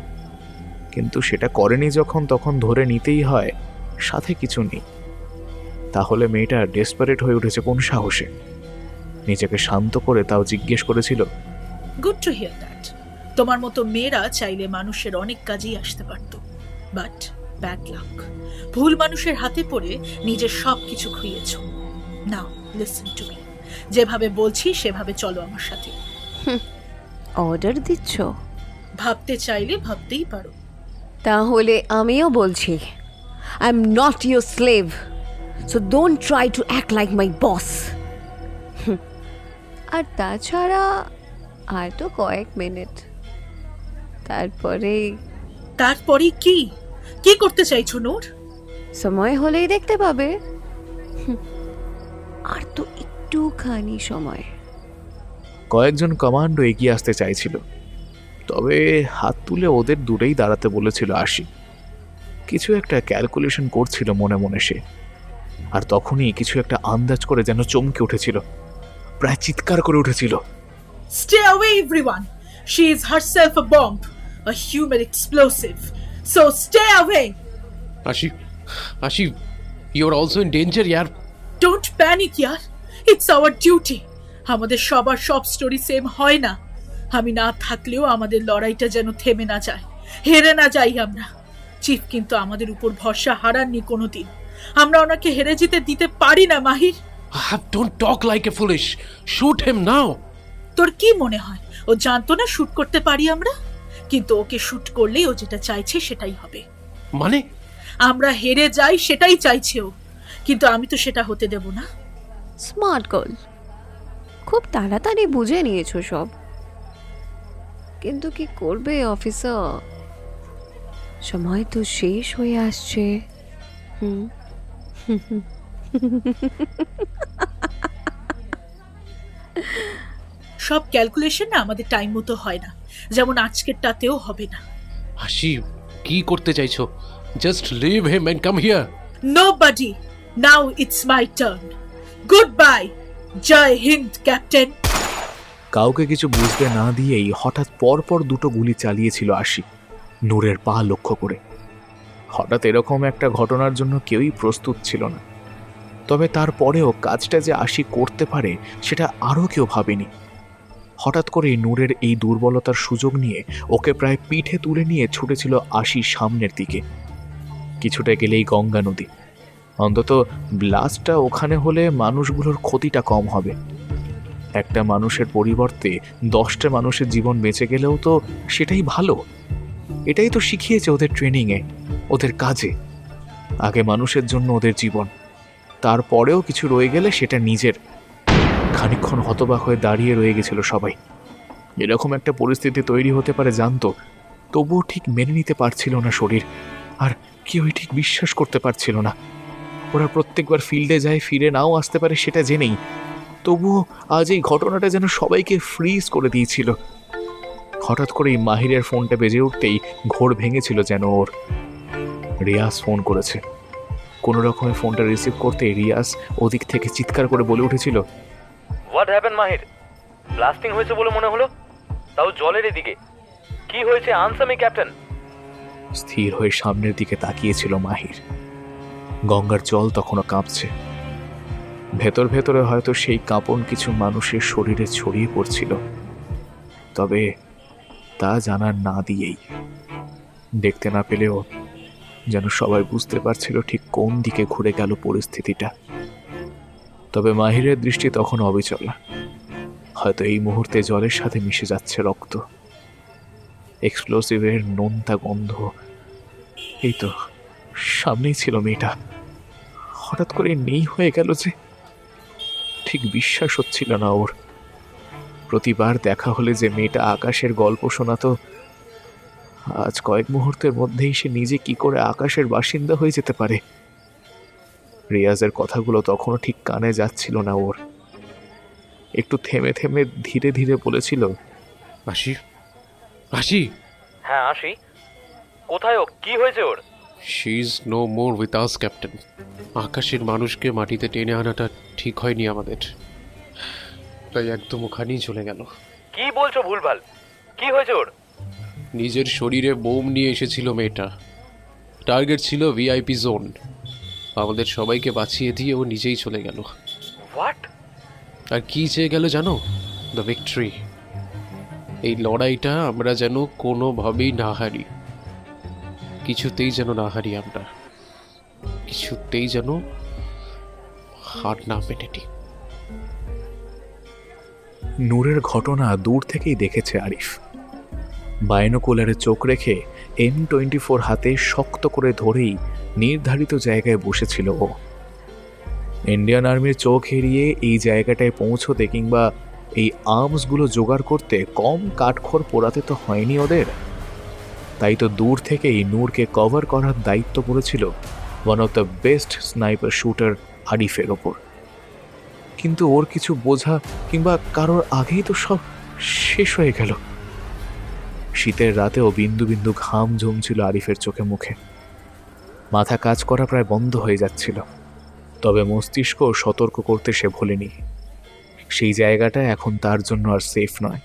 কিন্তু সেটা করেনি যখন, তখন ধরে নিতেই হয় সাথে কিছু নেই। তাহলে মেয়েটা ডেসপারেট হয়ে উঠেছে কোন সাহসে? নিজেকে শান্ত করে তাও জিজ্ঞেস করেছিল, গুড টু হিয়ার দ্যাট। তোমার মতো মেয়েরা চাইলে মানুষের অনেক কাজেই আসতে পারত, বাট ব্যাড লাক, ভুল মানুষের হাতে পড়ে নিজের সব কিছু খুইয়েছ। নাও লিসেন টু মি, যেভাবে বলছি সেভাবে চলো আমার সাথে। অর্ডার দিচ্ছ? ভাবতে চাইলে ভাবতেই পারো। তাহলে আমিও বলছি, I am not your slave, so don't try to act like my boss. আর তাছাড়া আর তো কয়েক মিনিট, তারপরে কি কি করতে চাইছো নূর? সময় হলেই দেখতে পাবে। আর তো একটুখানি সময়। কয়েকজন কমান্ডো এগিয়ে আসতে চাইছিল, তবে হাত তুলে ওদের দূরেই দাঁড়াতে বলেছিল আশি। কিছু একটা ক্যালকুলেশন করছিল মনে মনে সে, আর তখনই কিছু একটা আন্দাজ করে যেন চমকে উঠেছিল, প্রায় চিৎকার করে উঠেছিল, Stay away everyone, she is herself a bomb, a human explosive, so stay away. Ashi, you're also in danger, yaar. Don't panic yaar, it's our duty. আমাদের সবার সব স্টোরি সেম হয় না, আমি না থাকলেও আমাদের লড়াইটা যেন থেমে না যায়, হেরে না যাই আমরা। চিফ কিন্তু আমাদের উপর ভরসা হারাননি কোনোদিন, আমরা ওনাকে হেরে যেতে দিতে পারি না মাহির। Don't talk like a foolish. Shoot him now. তোর কি মনে হয় ও জানতো না শুট করতে পারি আমরা? কিন্তু ওকে শুট করলেই ও যেটা চাইছে সেটাই হবে। মানে? আমরা হেরে যাই সেটাই চাইছে ও, কিন্তু আমি তো সেটা হতে দেব না। স্মার্ট গার্ল, খুব তাড়াতাড়ি বুঝে নিয়েছো সব। কিন্তু কি করবে অফিসার, সময় তো শেষ হয়ে আসছে। হুম। সব ক্যালকুলেশন না আমাদের টাইম মতো হয় না, যেমন আজকেরটাতেও হবে না। আশি কি করতে চাইছো? Just leave him and come here. Nobody. Now it's my turn. Goodbye. Jai Hind, captain. কাউকে কিছু বুঝতে না দিয়েই হঠাৎ পরপর দুটো গুলি চালিয়েছিল আশি, নূরের পা লক্ষ্য করে। হঠাৎ এরকম একটা ঘটনার জন্য কেউই প্রস্তুত ছিল না। তবে তারপরেও কাজটা যে আশি করতে পারে সেটা আরও কেউ ভাবেনি। হঠাৎ করেই নূরের এই দুর্বলতার সুযোগ নিয়ে ওকে প্রায় পিঠে তুলে নিয়ে ছুটেছিল আশি সামনের দিকে। কিছুটা গেলেই গঙ্গা নদী। অন্তত ব্লাস্টটা ওখানে হলে মানুষগুলোর ক্ষতিটা কম হবে। একটা মানুষের পরিবর্তে 10টা মানুষের জীবন বেঁচে গেলেও তো সেটাই ভালো। এটাই তো শিখিয়েছে ওদের ট্রেনিংয়ে, ওদের কাজে। আগে মানুষের জন্য ওদের জীবন, তারপরেও কিছু রয়ে গেলে সেটা নিজের। খানিকক্ষণ হতবাক হয়ে দাঁড়িয়ে রয়ে গেছিল সবাই। এরকম একটা পরিস্থিতি তৈরি হতে পারে জানতো, তবুও ঠিক মেনে নিতে পারছিল না শরীর, আর কেউই ঠিক বিশ্বাস করতে পারছিল না। ওরা প্রত্যেকবার ফিল্ডে যায়, ফিরে নাও আসতে পারে সেটা জেনেই, তবুও আজ এই ঘটনাটা যেন সবাইকে ফ্রিজ করে দিয়েছিল। হঠাৎ করেই মাহিরের ফোনটা বেজে উঠতেই ঘোর ভেঙেছিল যেন ওর। রিয়াজ ফোন করেছে। কোনো রকমের ফোনটা রিসিভ করতে রিয়াজ ওদিক থেকে চিৎকার করে বলে উঠেছিল, হোয়াট হ্যাপেন মাহির? ব্লাস্টিং হয়েছে বলে মনে হলো, তাও জলের এদিকে। কি হয়েছে? Answer me captain. স্থির হয়ে সামনের দিকে তাকিয়েছিল মাহির। গঙ্গার জল তখনও কাঁপছে। ভেতর ভেতরে হয়তো সেই কাঁপন কিছু মানুষের শরীরে ছড়িয়ে পড়ছিল, তবে তা জানার না দিয়েই। দেখতে না পেলেও যেন সবাই বুঝতে পারছিল ঠিক কোন দিকে ঘুরে গেল পরিস্থিতিটা। তবে মাহিরের দৃষ্টি তখন অবিচল। হয়তো এই মুহূর্তে জলের সাথে মিশে যাচ্ছে রক্ত, এক্সপ্লোসিভের নোনতা গন্ধ। এই তো সামনেই ছিল মেয়েটা, হঠাৎ করে নেই হয়ে গেল যে। ঠিক বিশ্বাস হচ্ছিল না ওর। প্রতিবার দেখা হলে যে মেয়েটা আকাশের গল্প শোনাতো, আজ কয়েক মুহূর্তের মধ্যেই সে নিজে কি করে আকাশের বাসিন্দা হয়ে যেতে পারে। রিয়াজের কথাগুলো তখনও ঠিক কানে যাচ্ছিল না ওর। একটু থেমে থেমে ধীরে ধীরে বলেছিল, আশি আশি হ্যাঁ আসি। কোথায় ও? কি হয়েছে ওর? She is no more with us captain. আকাশের মানুষকে মাটিতে টেনে আনাটা ঠিক হয়নি আমাদের, তাই একদম ওখানেই চলে গেল। কি বলছো ভুলভাল? কি হয়েছে ওর? নিজের শরীরে বোম নিয়ে এসেছিল মেয়েটা। টার্গেট ছিল ভিআইপি জোন। আমাদের সবাইকে বাঁচিয়ে দিয়ে ও নিজেই চলে গেল। হোয়াট? আর কি চেয়ে গেল জানো? The victory. এই লড়াইটা আমরা যেন কোনোভাবেই না হারি, কিছুতেই যেন না হারি আমরা, কিছুতেই যেন হার না মেনে নিই। নূরের ঘটনা দূর থেকেই দেখেছে আরিফ। বায়োনোকুলারে চোখ রেখে M24 হাতে শক্ত করে ধরেই নির্ধারিত জায়গায় বসেছিল ও। ইন্ডিয়ান আর্মির চোখ এড়িয়ে এই জায়গাটায় পৌঁছতে কিংবা এই আর্মসগুলো জোগাড় করতে কম কাঠখড় পোড়াতে তো হয়নি ওদের। তাই তো দূর থেকেই নূরকে কভার করার দায়িত্ব পড়েছিল one of the best sniper shooter আরিফের ওপর। কিন্তু ওর কিছু বোঝা কিংবা কারোর আগেই তো সব শেষ হয়ে গেল। শীতের রাতেও বিন্দু বিন্দু ঘাম জমছিল আরিফের চোখে মুখে। মাথা কাজ করা প্রায় বন্ধ হয়ে যাচ্ছিল। তবে মস্তিষ্ক সতর্ক করতে সে ভোলেনি। সেই জায়গাটা এখন তার জন্য আর সেফ নয়।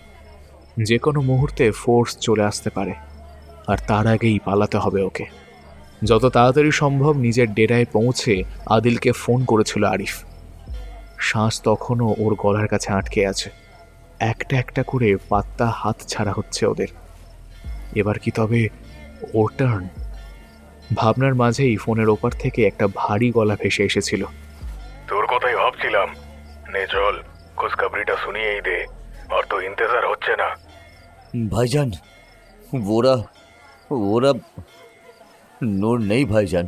যে কোনো মুহূর্তে ফোর্স চলে আসতে পারে, আর তার আগেই পালাতে হবে ওকে। যত তাড়াতাড়ি সম্ভব নিজের ডেরায় পৌঁছে আদিলকে ফোন করেছিল আরিফ। শ্বাস তখনও ওর গলার কাছে আটকে আছে। একটা একটা করে পাত্তা হাত ছাড়া হচ্ছে ওদের। এবার কি তবে ওর টার্ন? ভাবনার মাঝেই ফোনের ওপার থেকে একটা ভারী গলা ভেসে এসেছিল। তোর কথাই ভাবছিলাম। নে চল, খুশখবরিটা শুনিয়েই দে, আর তো ইন্তজার হচ্ছে না। ভাইজান, ওরা ওরা নূর নেই ভাইজান।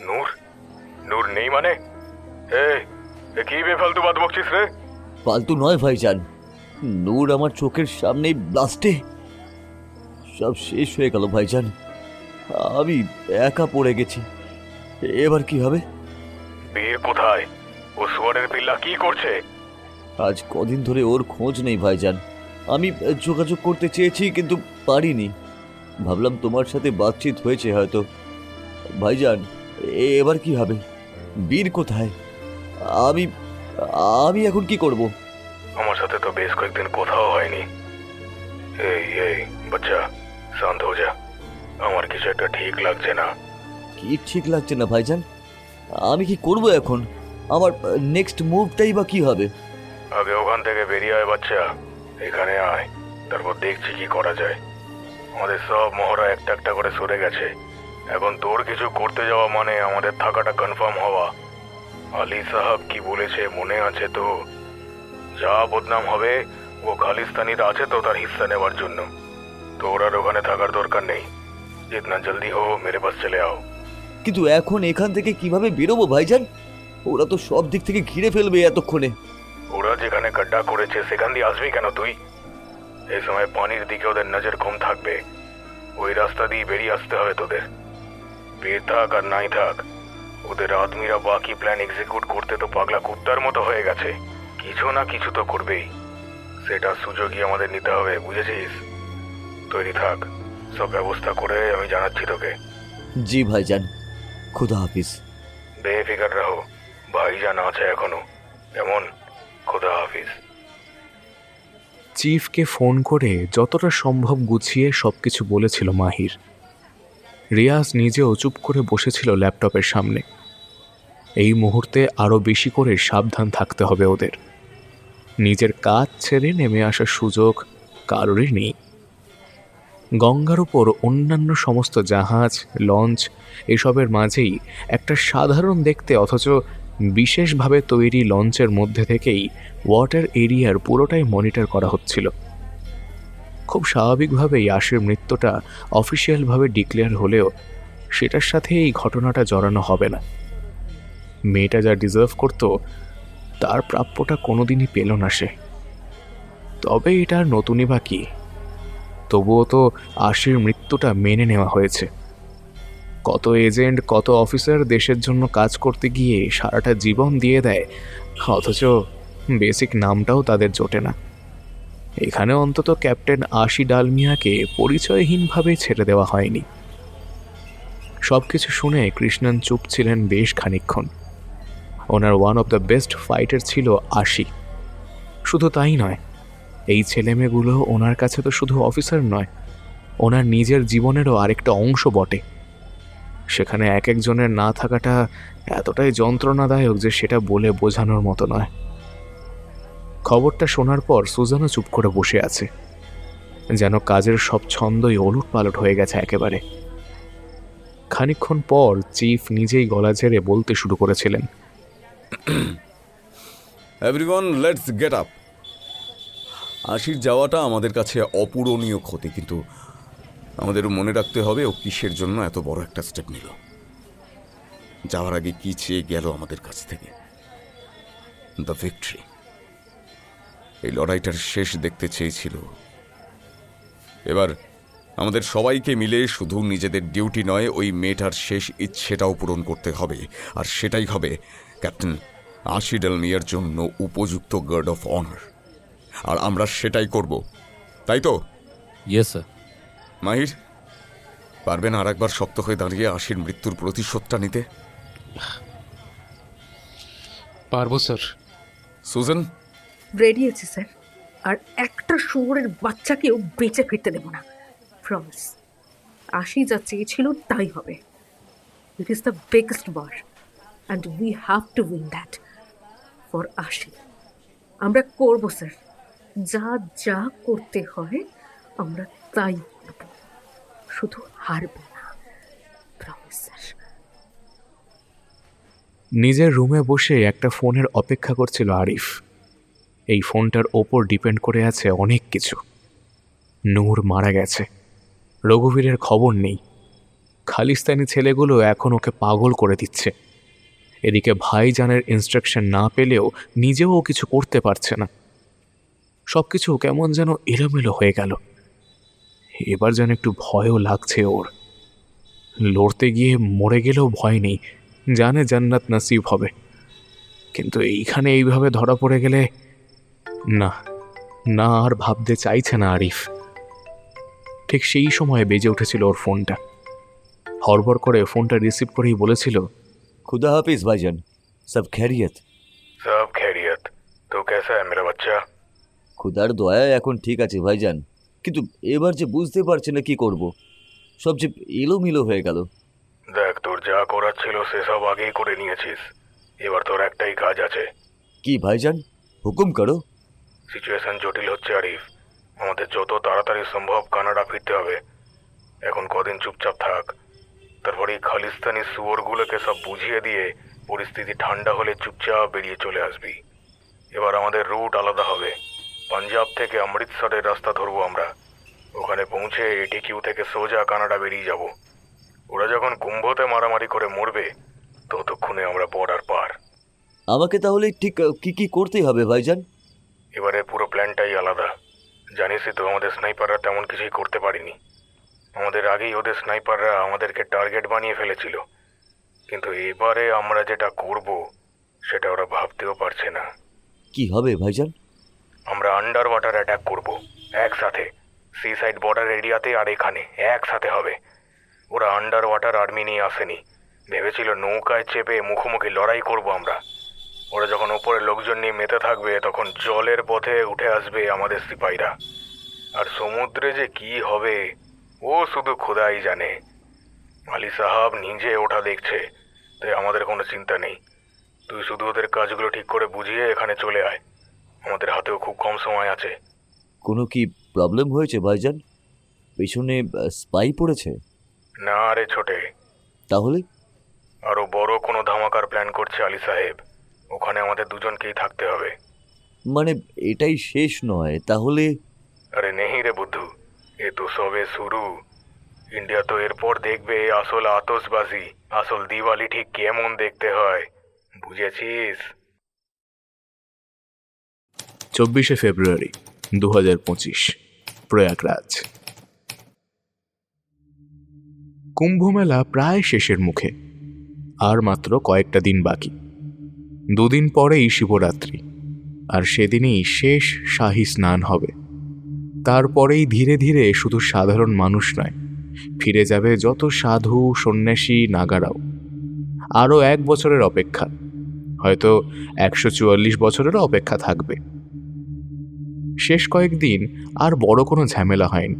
নূর? নূর নেই মানে? এ এ কি বেফালতু বাদ বকছিস রে? ফালতু নয় ভাইজান, নূর আমার চোখের সামনেই ব্লাস্টে সব শেষ হয়ে গেল ভাইজান। আমি একা পড়ে গেছি, এবার কি হবে? বীর কোথায়? ও সুয়ারের পিল্লা কি করছে? আজ কদিন ধরে ওর খোঁজ নেই ভাইজান। আমি যোগাযোগ করতে চেয়েছি কিন্তু পারিনি। ভাবলাম তোমার সাথে বাতচিত হয়েছে হয়তো। ভাইজান, এবার কি হবে? বীর কোথায়? আমি আমি এখন কি করব? আমার সাথে তো বেশ কয়েকদিন কোথাও হয়নি। এই বাচ্চা, শান্ত হয়ে যা। আমার কিছু একটা ঠিক লাগছে না। কি ঠিক লাগছে না ভাইজান? আমি কি করব এখন? আমার নেক্সট মুভটাই বা কি হবে? আগে ওখান থেকে বেরিয়ে আয় বাচ্চা, এখানে আয়, তারপর দেখছি কি করা যায়। আমাদের সব মহড়া একটা একটা করে সরে গেছে। এখন তোর কিছু করতে যাওয়া মানে আমাদের থাকাটা কনফার্ম হওয়া। আলী সাহাব কি বলেছে মনে আছে তো? যা বদনাম হবে ও খালিস্তানিরা আছে তো তার হিস্সা নেওয়ার জন্য। তোর আর ওখানে থাকার দরকার নেই। जितना जल्दी हो मेरे पास चले आओ। কিন্তু এখন এখান থেকে কিভাবে বেরোবো ভাইজান? ওরা তো সব দিক থেকে ঘিরে ফেলবে এতক্ষণে। ওরা যেখানে গड्ढा করেছে সেখান দিয়ে আসবি কেন তুই? এই সময় পানির দিকে ওদের নজর কম থাকবে। ওই রাস্তা দিয়ে বেরিয়ে আসতে হবে তোদের। বের থাক আর নাই থাক, ওদের আদমিরা বাকি প্ল্যান এক্সিকিউট করতে তো পাগলা কুত্তার মতো হয়ে গেছে। কিছু না কিছু তো করবেই, সেটা সুযোগই আমাদের নিতে হবে, বুঝেছিস? তৈরি থাক, সব ব্যবস্থা করে আমি জানাচ্ছি তোকে। জি ভাইজান, খুদা হাফিজ। বেফিকার রহো, ভাইজান আছে এখনো। এমন, খুদা হাফিজ। চিফকে ফোন করে যতটা সম্ভব গুছিয়ে সবকিছু বলেছিল মাহির। রিয়াজ নিজেও চুপ করে বসেছিল ল্যাপটপের সামনে। এই মুহূর্তে আরও বেশি করে সাবধান থাকতে হবে ওদের। নিজের কাজ ছেড়ে নেমে আসার সুযোগ কারোরই নেই। গঙ্গার উপর অন্যান্য সমস্ত জাহাজ, লঞ্চ এসবের মাঝেই একটা সাধারণ দেখতে অথচ বিশেষভাবে তৈরি লঞ্চের মধ্যে থেকেই ওয়াটার এরিয়ার পুরোটাই মনিটর করা হচ্ছিল। খুব স্বাভাবিকভাবেই আশির মৃত্যুটা অফিসিয়ালভাবে ডিক্লেয়ার হলেও সেটার সাথে এই ঘটনাটা জড়ানো হবে না। মেয়েটা যা ডিজার্ভ করত তার প্রাপ্যটা কোনোদিনই পেল না সে। তবে এটার নতুনই বা কি? তবুও তো আশির মৃত্যুটা মেনে নেওয়া হয়েছে। কত এজেন্ট, কত অফিসার দেশের জন্য কাজ করতে গিয়ে সারাটা জীবন দিয়ে দেয়, অথচ বেসিক নামটাও তাদের জোটে না। এখানে অন্তত ক্যাপ্টেন আশি ডালমিয়াকে পরিচয়হীনভাবে ছেড়ে দেওয়া হয়নি। সবকিছু শুনে কৃষ্ণন চুপ ছিলেন বেশ খানিকক্ষণ। ওনার one of the best fighter ছিল আশি। শুধু তাই নয়, এই ছেলেমেয়েগুলো ওনার কাছে তো শুধু অফিসার নয়, ওনার নিজের জীবনেরও আরেকটা অংশ বটে। সেখানে এক একজনের না থাকাটা এতটাই যন্ত্রণাদায়ক যে সেটা বলে বোঝানোর মতো নয়। খবরটা শোনার পর সুজানও চুপ করে বসে আছে, যেন কাজের সব ছন্দই ওলট পালট হয়ে গেছে একেবারে। খানিকক্ষণ পর চিফ নিজেই গলা ঝেড়ে বলতে শুরু করেছিলেন, এভরিওয়ান লেটস গেট আপ। আশির যাওয়াটা আমাদের কাছে অপূরণীয় ক্ষতি, কিন্তু আমাদের মনে রাখতে হবে ও কিসের জন্য এত বড় একটা স্টেপ নিল। যাওয়ার আগে কি চেয়ে গেল আমাদের কাছ থেকে? The victory. এই লড়াইটার শেষ দেখতে চেয়েছিল। এবার আমাদের সবাইকে মিলে শুধু নিজেদের ডিউটি নয়, ওই মেয়েটার শেষ ইচ্ছেটাও পূরণ করতে হবে। আর সেটাই হবে ক্যাপ্টেন আশি ডালমিয়ার জন্য উপযুক্ত গার্ড অফ অনার। আর আমরা সেটাই করব, তাই তো? Yes sir. মাহির, পারবেন আর একবার শক্ত হয়ে দাঁড়িয়ে আশির মৃত্যুর প্রতিশোধটা নিতে? পারবো স্যার। সুজান? রেডি আছি স্যার, আর একটা শুয়োরের বাচ্চাকেও বেঁচে ফিরতে দেব না, প্রমিস। আশি যা চেয়েছিল তাই হবে। It is the biggest war and we have to win that for Ashi. আমরা করব স্যার, যা যা করতে হয় আমরা তাই করব, শুধু হারব না, প্রমিস স্যার। নিজের রুমে বসে একটা ফোনের অপেক্ষা করছিল আরিফ। এই ফোনটার ওপর ডিপেন্ড করে আছে অনেক কিছু। নূর মারা গেছে, রঘুবীরের খবর নেই, খালিস্তানি ছেলেগুলো এখন ওকে পাগল করে দিচ্ছে। এদিকে ভাইজানের ইনস্ট্রাকশন না পেলেও নিজেও ও কিছু করতে পারছে না। সবকিছু কেমন যেন এলোমেলো হয়ে গেল। এবার যেন একটু ভয়ও লাগছে ওর। লড়তে গিয়ে মরে গেলেও ভয় নেই, জানে জান্নাত নসিব হবে। কিন্তু এইখানে এইভাবে ধরা পড়ে গেলে না, না আর ভাবতে চাইছে না আরিফ। ঠিক সেই সময়ে বেজে উঠেছিল ওর ফোনটা। হড়বড় করে ফোনটা রিসিভ করেই বলেছিল, खुदा हाफिज भाईजान, सब खैरियत? सब खैरियत। तो कैसा है मेरा बच्चा? খুদার দয়ায় এখন ঠিক আছে ভাইজান, কিন্তু এবার যে বুঝতে পারছি না কি করব। সব যে এলোমেলো হয়ে গেল। দেখ, তোর যা করার ছিল সেসব আগেই করে নিয়েছিস। এবার তোর একটাই কাজ আছে। কি ভাইজান, হুকুম করো। সিচুয়েশন জটিল হচ্ছে আরিফ, আমাদের যত তাড়াতাড়ি সম্ভব কানাডা ফিরতে হবে। এখন কদিন চুপচাপ থাক, তারপরে এই খালিস্তানি শুয়োরগুলোকে সব বুঝিয়ে দিয়ে পরিস্থিতি ঠান্ডা হলে চুপচাপ বেরিয়ে চলে আসবি। এবার আমাদের রুট আলাদা হবে। পাঞ্জাব থেকে অমৃতসরের রাস্তা ধরবো আমরা। ওখানে পৌঁছে এটিকিউ থেকে সোজা কানাডা বেরিয়ে যাব। ওরা যখন কুম্ভতে মারামারি করে মরবে ততক্ষণে আমরা বর্ডার পার। আমাকে তাহলে ঠিক কি কি করতে হবে ভাইজান? এবারে পুরো প্ল্যানটাই আলাদা। জানিসই তো আমাদের স্নাইপাররা তেমন কিছুই করতে পারেনি। আমাদের আগেই ওদের স্নাইপাররা আমাদেরকে টার্গেট বানিয়ে ফেলেছিল। কিন্তু এবারে আমরা যেটা করব সেটা ওরা ভাবতেও পারছে না। কি হবে ভাইজান? আমরা আন্ডার ওয়াটার অ্যাটাক করব একসাথে, সি সাইড বর্ডার এরিয়াতে আর এখানে একসাথে হবে। ওরা আন্ডার ওয়াটার আর্মি নিয়ে আসেনি, ভেবেছিল নৌকায় চেপে মুখোমুখি লড়াই করব আমরা। ওরা যখন ওপরে লোকজন নিয়ে মেতে থাকবে তখন জলের পথে উঠে আসবে আমাদের সিপাহীরা। আর সমুদ্রে যে কি হবে ও শুধু খোদাই জানে। আলী সাহাব নিজে ওটা দেখছে, তাই আমাদের কোনো চিন্তা নেই। তুই শুধু ওদের কাজগুলো ঠিক করে বুঝিয়ে এখানে চলে আয়। আমাদের হাতেও খুব কম সময় আছে। কোনো কি প্রবলেম হয়েছে ভাইজান? পেছনে স্পাই পড়েছে? না রে ছোটে, তাহলে? আরো বড় কোনো ধামাকার প্ল্যান করছে আলী সাহেব। ওখানে আমাদের দুজনকেই থাকতে হবে। মানে এটাই শেষ নয় তাহলে? আরে নেই রে বুদ্ধু, এ তো সবে শুরু। ইন্ডিয়া তো এরপর দেখবে আসল আতশবাজি, আসল দিওয়ালি ঠিক কেমন দেখতে হয়, বুঝেছিস? 24শে ফেব্রুয়ারি 2025, প্রয়াগরাজ। কুম্ভমেলা প্রায় শেষের মুখে, আর মাত্র কয়েকটা দিন বাকি। দুদিন পরেই শিবরাত্রি, আর সেদিনই শেষ শাহী স্নান হবে। তারপরেই ধীরে ধীরে শুধু সাধারণ মানুষ নয়, ফিরে যাবে যত সাধু সন্ন্যাসী নাগারাও। আরও 1 বছরের অপেক্ষা, হয়তো 144 বছরেরও অপেক্ষা থাকবে। শেষ কয়েকদিন আর বড় কোনো ঝামেলা হয়নি।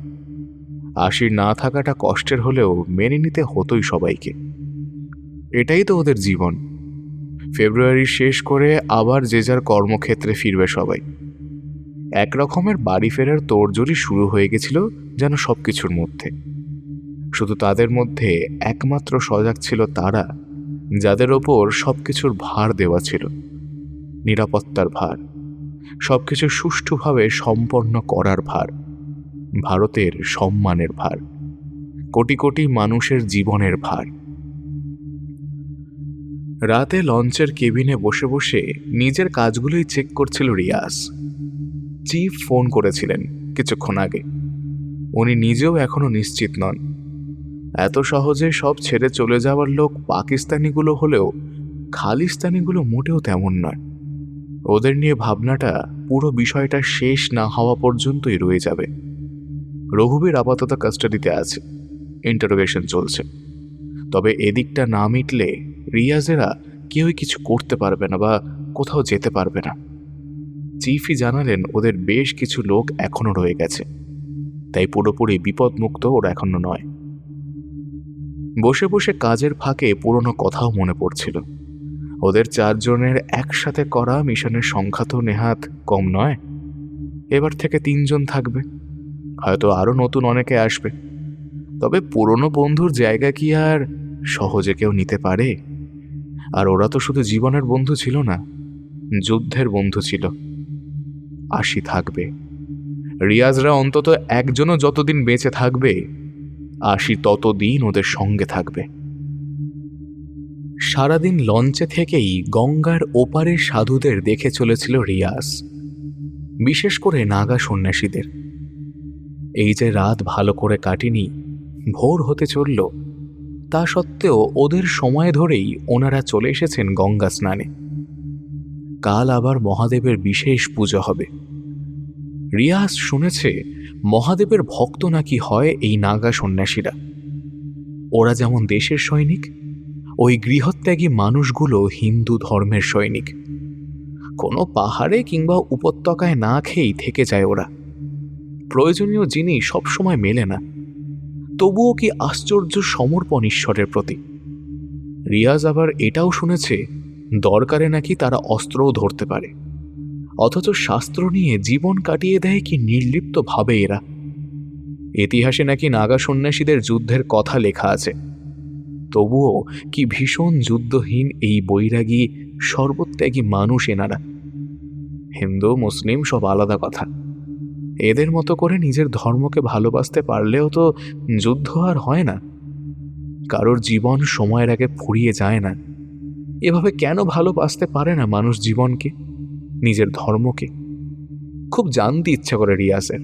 আশির না থাকাটা কষ্টের হলেও মেনে নিতে হতোই সবাইকে। এটাই তো ওদের জীবন। ফেব্রুয়ারি শেষ করে আবার যে যার কর্মক্ষেত্রে ফিরবে সবাই। এক রকমের বাড়ি ফেরার তোড়জোড়ি শুরু হয়ে গেছিল যেন সবকিছুর মধ্যে। শুধু তাদের মধ্যে একমাত্র সজাগ ছিল তারা, যাদের ওপর সবকিছুর ভার দেওয়া ছিল। নিরাপত্তার ভার, সবকিছু সুষ্ঠুভাবে সম্পন্ন করার ভার, ভারতের সম্মানের ভার, কোটি কোটি মানুষের জীবনের ভার। রাতে লঞ্চের কেবিনে বসে বসে নিজের কাজগুলোই চেক করছিল রিয়াজ। চিফ ফোন করেছিলেন কিছুক্ষণ আগে। উনি নিজেও এখনো নিশ্চিত নন। এত সহজে সব ছেড়ে চলে যাওয়ার লোক পাকিস্তানিগুলো হলেও খালিস্তানিগুলো মোটেও তেমন নয়। ওদের নিয়ে ভাবনাটা পুরো বিষয়টা শেষ না হওয়া পর্যন্তই রয়ে যাবে। রঘুবীর আপাতত কাস্টাডিতে আছে, ইন্টারোগেশন চলছে। তবে এদিকটা না মিটলে রিয়াজেরা কেউই কিছু করতে পারবে না বা কোথাও যেতে পারবে না। চিফই জানালেন ওদের বেশ কিছু লোক এখনো রয়ে গেছে, তাই পুরোপুরি বিপদমুক্ত ওরা এখনো নয়। বসে বসে কাজের ফাঁকে পুরনো কথাও মনে পড়ছিল। ওদের 4 জনের একসাথে করা মিশনের সংখ্যা তো নেহাত কম নয়। এবার থেকে 3 জন থাকবে, হয়তো আরো নতুন অনেকে আসবে। তবে পুরনো বন্ধুর জায়গা কি আর সহজে কেউ নিতে পারে? আর ওরা তো শুধু জীবনের বন্ধু ছিল না, যুদ্ধের বন্ধু ছিল। আশি থাকবে। রিয়াজরা অন্তত একজনও যতদিন বেঁচে থাকবে, আশি ততদিন ওদের সঙ্গে থাকবে। সারাদিন লঞ্চে থেকেই গঙ্গার ওপারের সাধুদের দেখে চলেছিল রিয়াজ, বিশেষ করে নাগা সন্ন্যাসীদের। এই যে রাত ভালো করে কাটেনি, ভোর হতে চলল, তা সত্ত্বেও ওদের সময় ধরেই ওনারা চলে এসেছেন গঙ্গা স্নানে। কাল আবার মহাদেবের বিশেষ পুজো হবে। রিয়াজ শুনেছে মহাদেবের ভক্ত নাকি হয় এই নাগা সন্ন্যাসীরা। ওরা যেমন দেশের সৈনিক, ওই গৃহত্যাগী মানুষগুলো হিন্দু ধর্মের সৈনিক। কোনো পাহাড়ে কিংবা উপত্যকায় না খেয়েই থেকে যায় ওরা। প্রয়োজনীয় জিনিস সবসময় মেলে না, তবুও কি আশ্চর্য সমর্পণ ঈশ্বরের প্রতি। রিয়াজ আবার এটাও শুনেছে দরকারে নাকি তারা অস্ত্রও ধরতে পারে, অথচ শাস্ত্র নিয়ে জীবন কাটিয়ে দেয় কি নির্লিপ্তভাবে এরা। ইতিহাসে নাকি নাগা সন্ন্যাসীদের যুদ্ধের কথা লেখা আছে, তবুও কি ভীষণ যুদ্ধহীন এই বৈরাগী সর্বত্যাগী মানুষ এনারা। হিন্দু মুসলিম সব আলাদা কথা, এদের মতো করে নিজের ধর্মকে ভালোবাসতে পারলেও তো যুদ্ধ আর হয় না। কারোর জীবন সময়ের আগে ফুরিয়ে যায় না। এভাবে কেন ভালোবাসতে পারে না মানুষ জীবনকে, নিজের ধর্মকে? খুব জানতে ইচ্ছা করে রিয়াজের,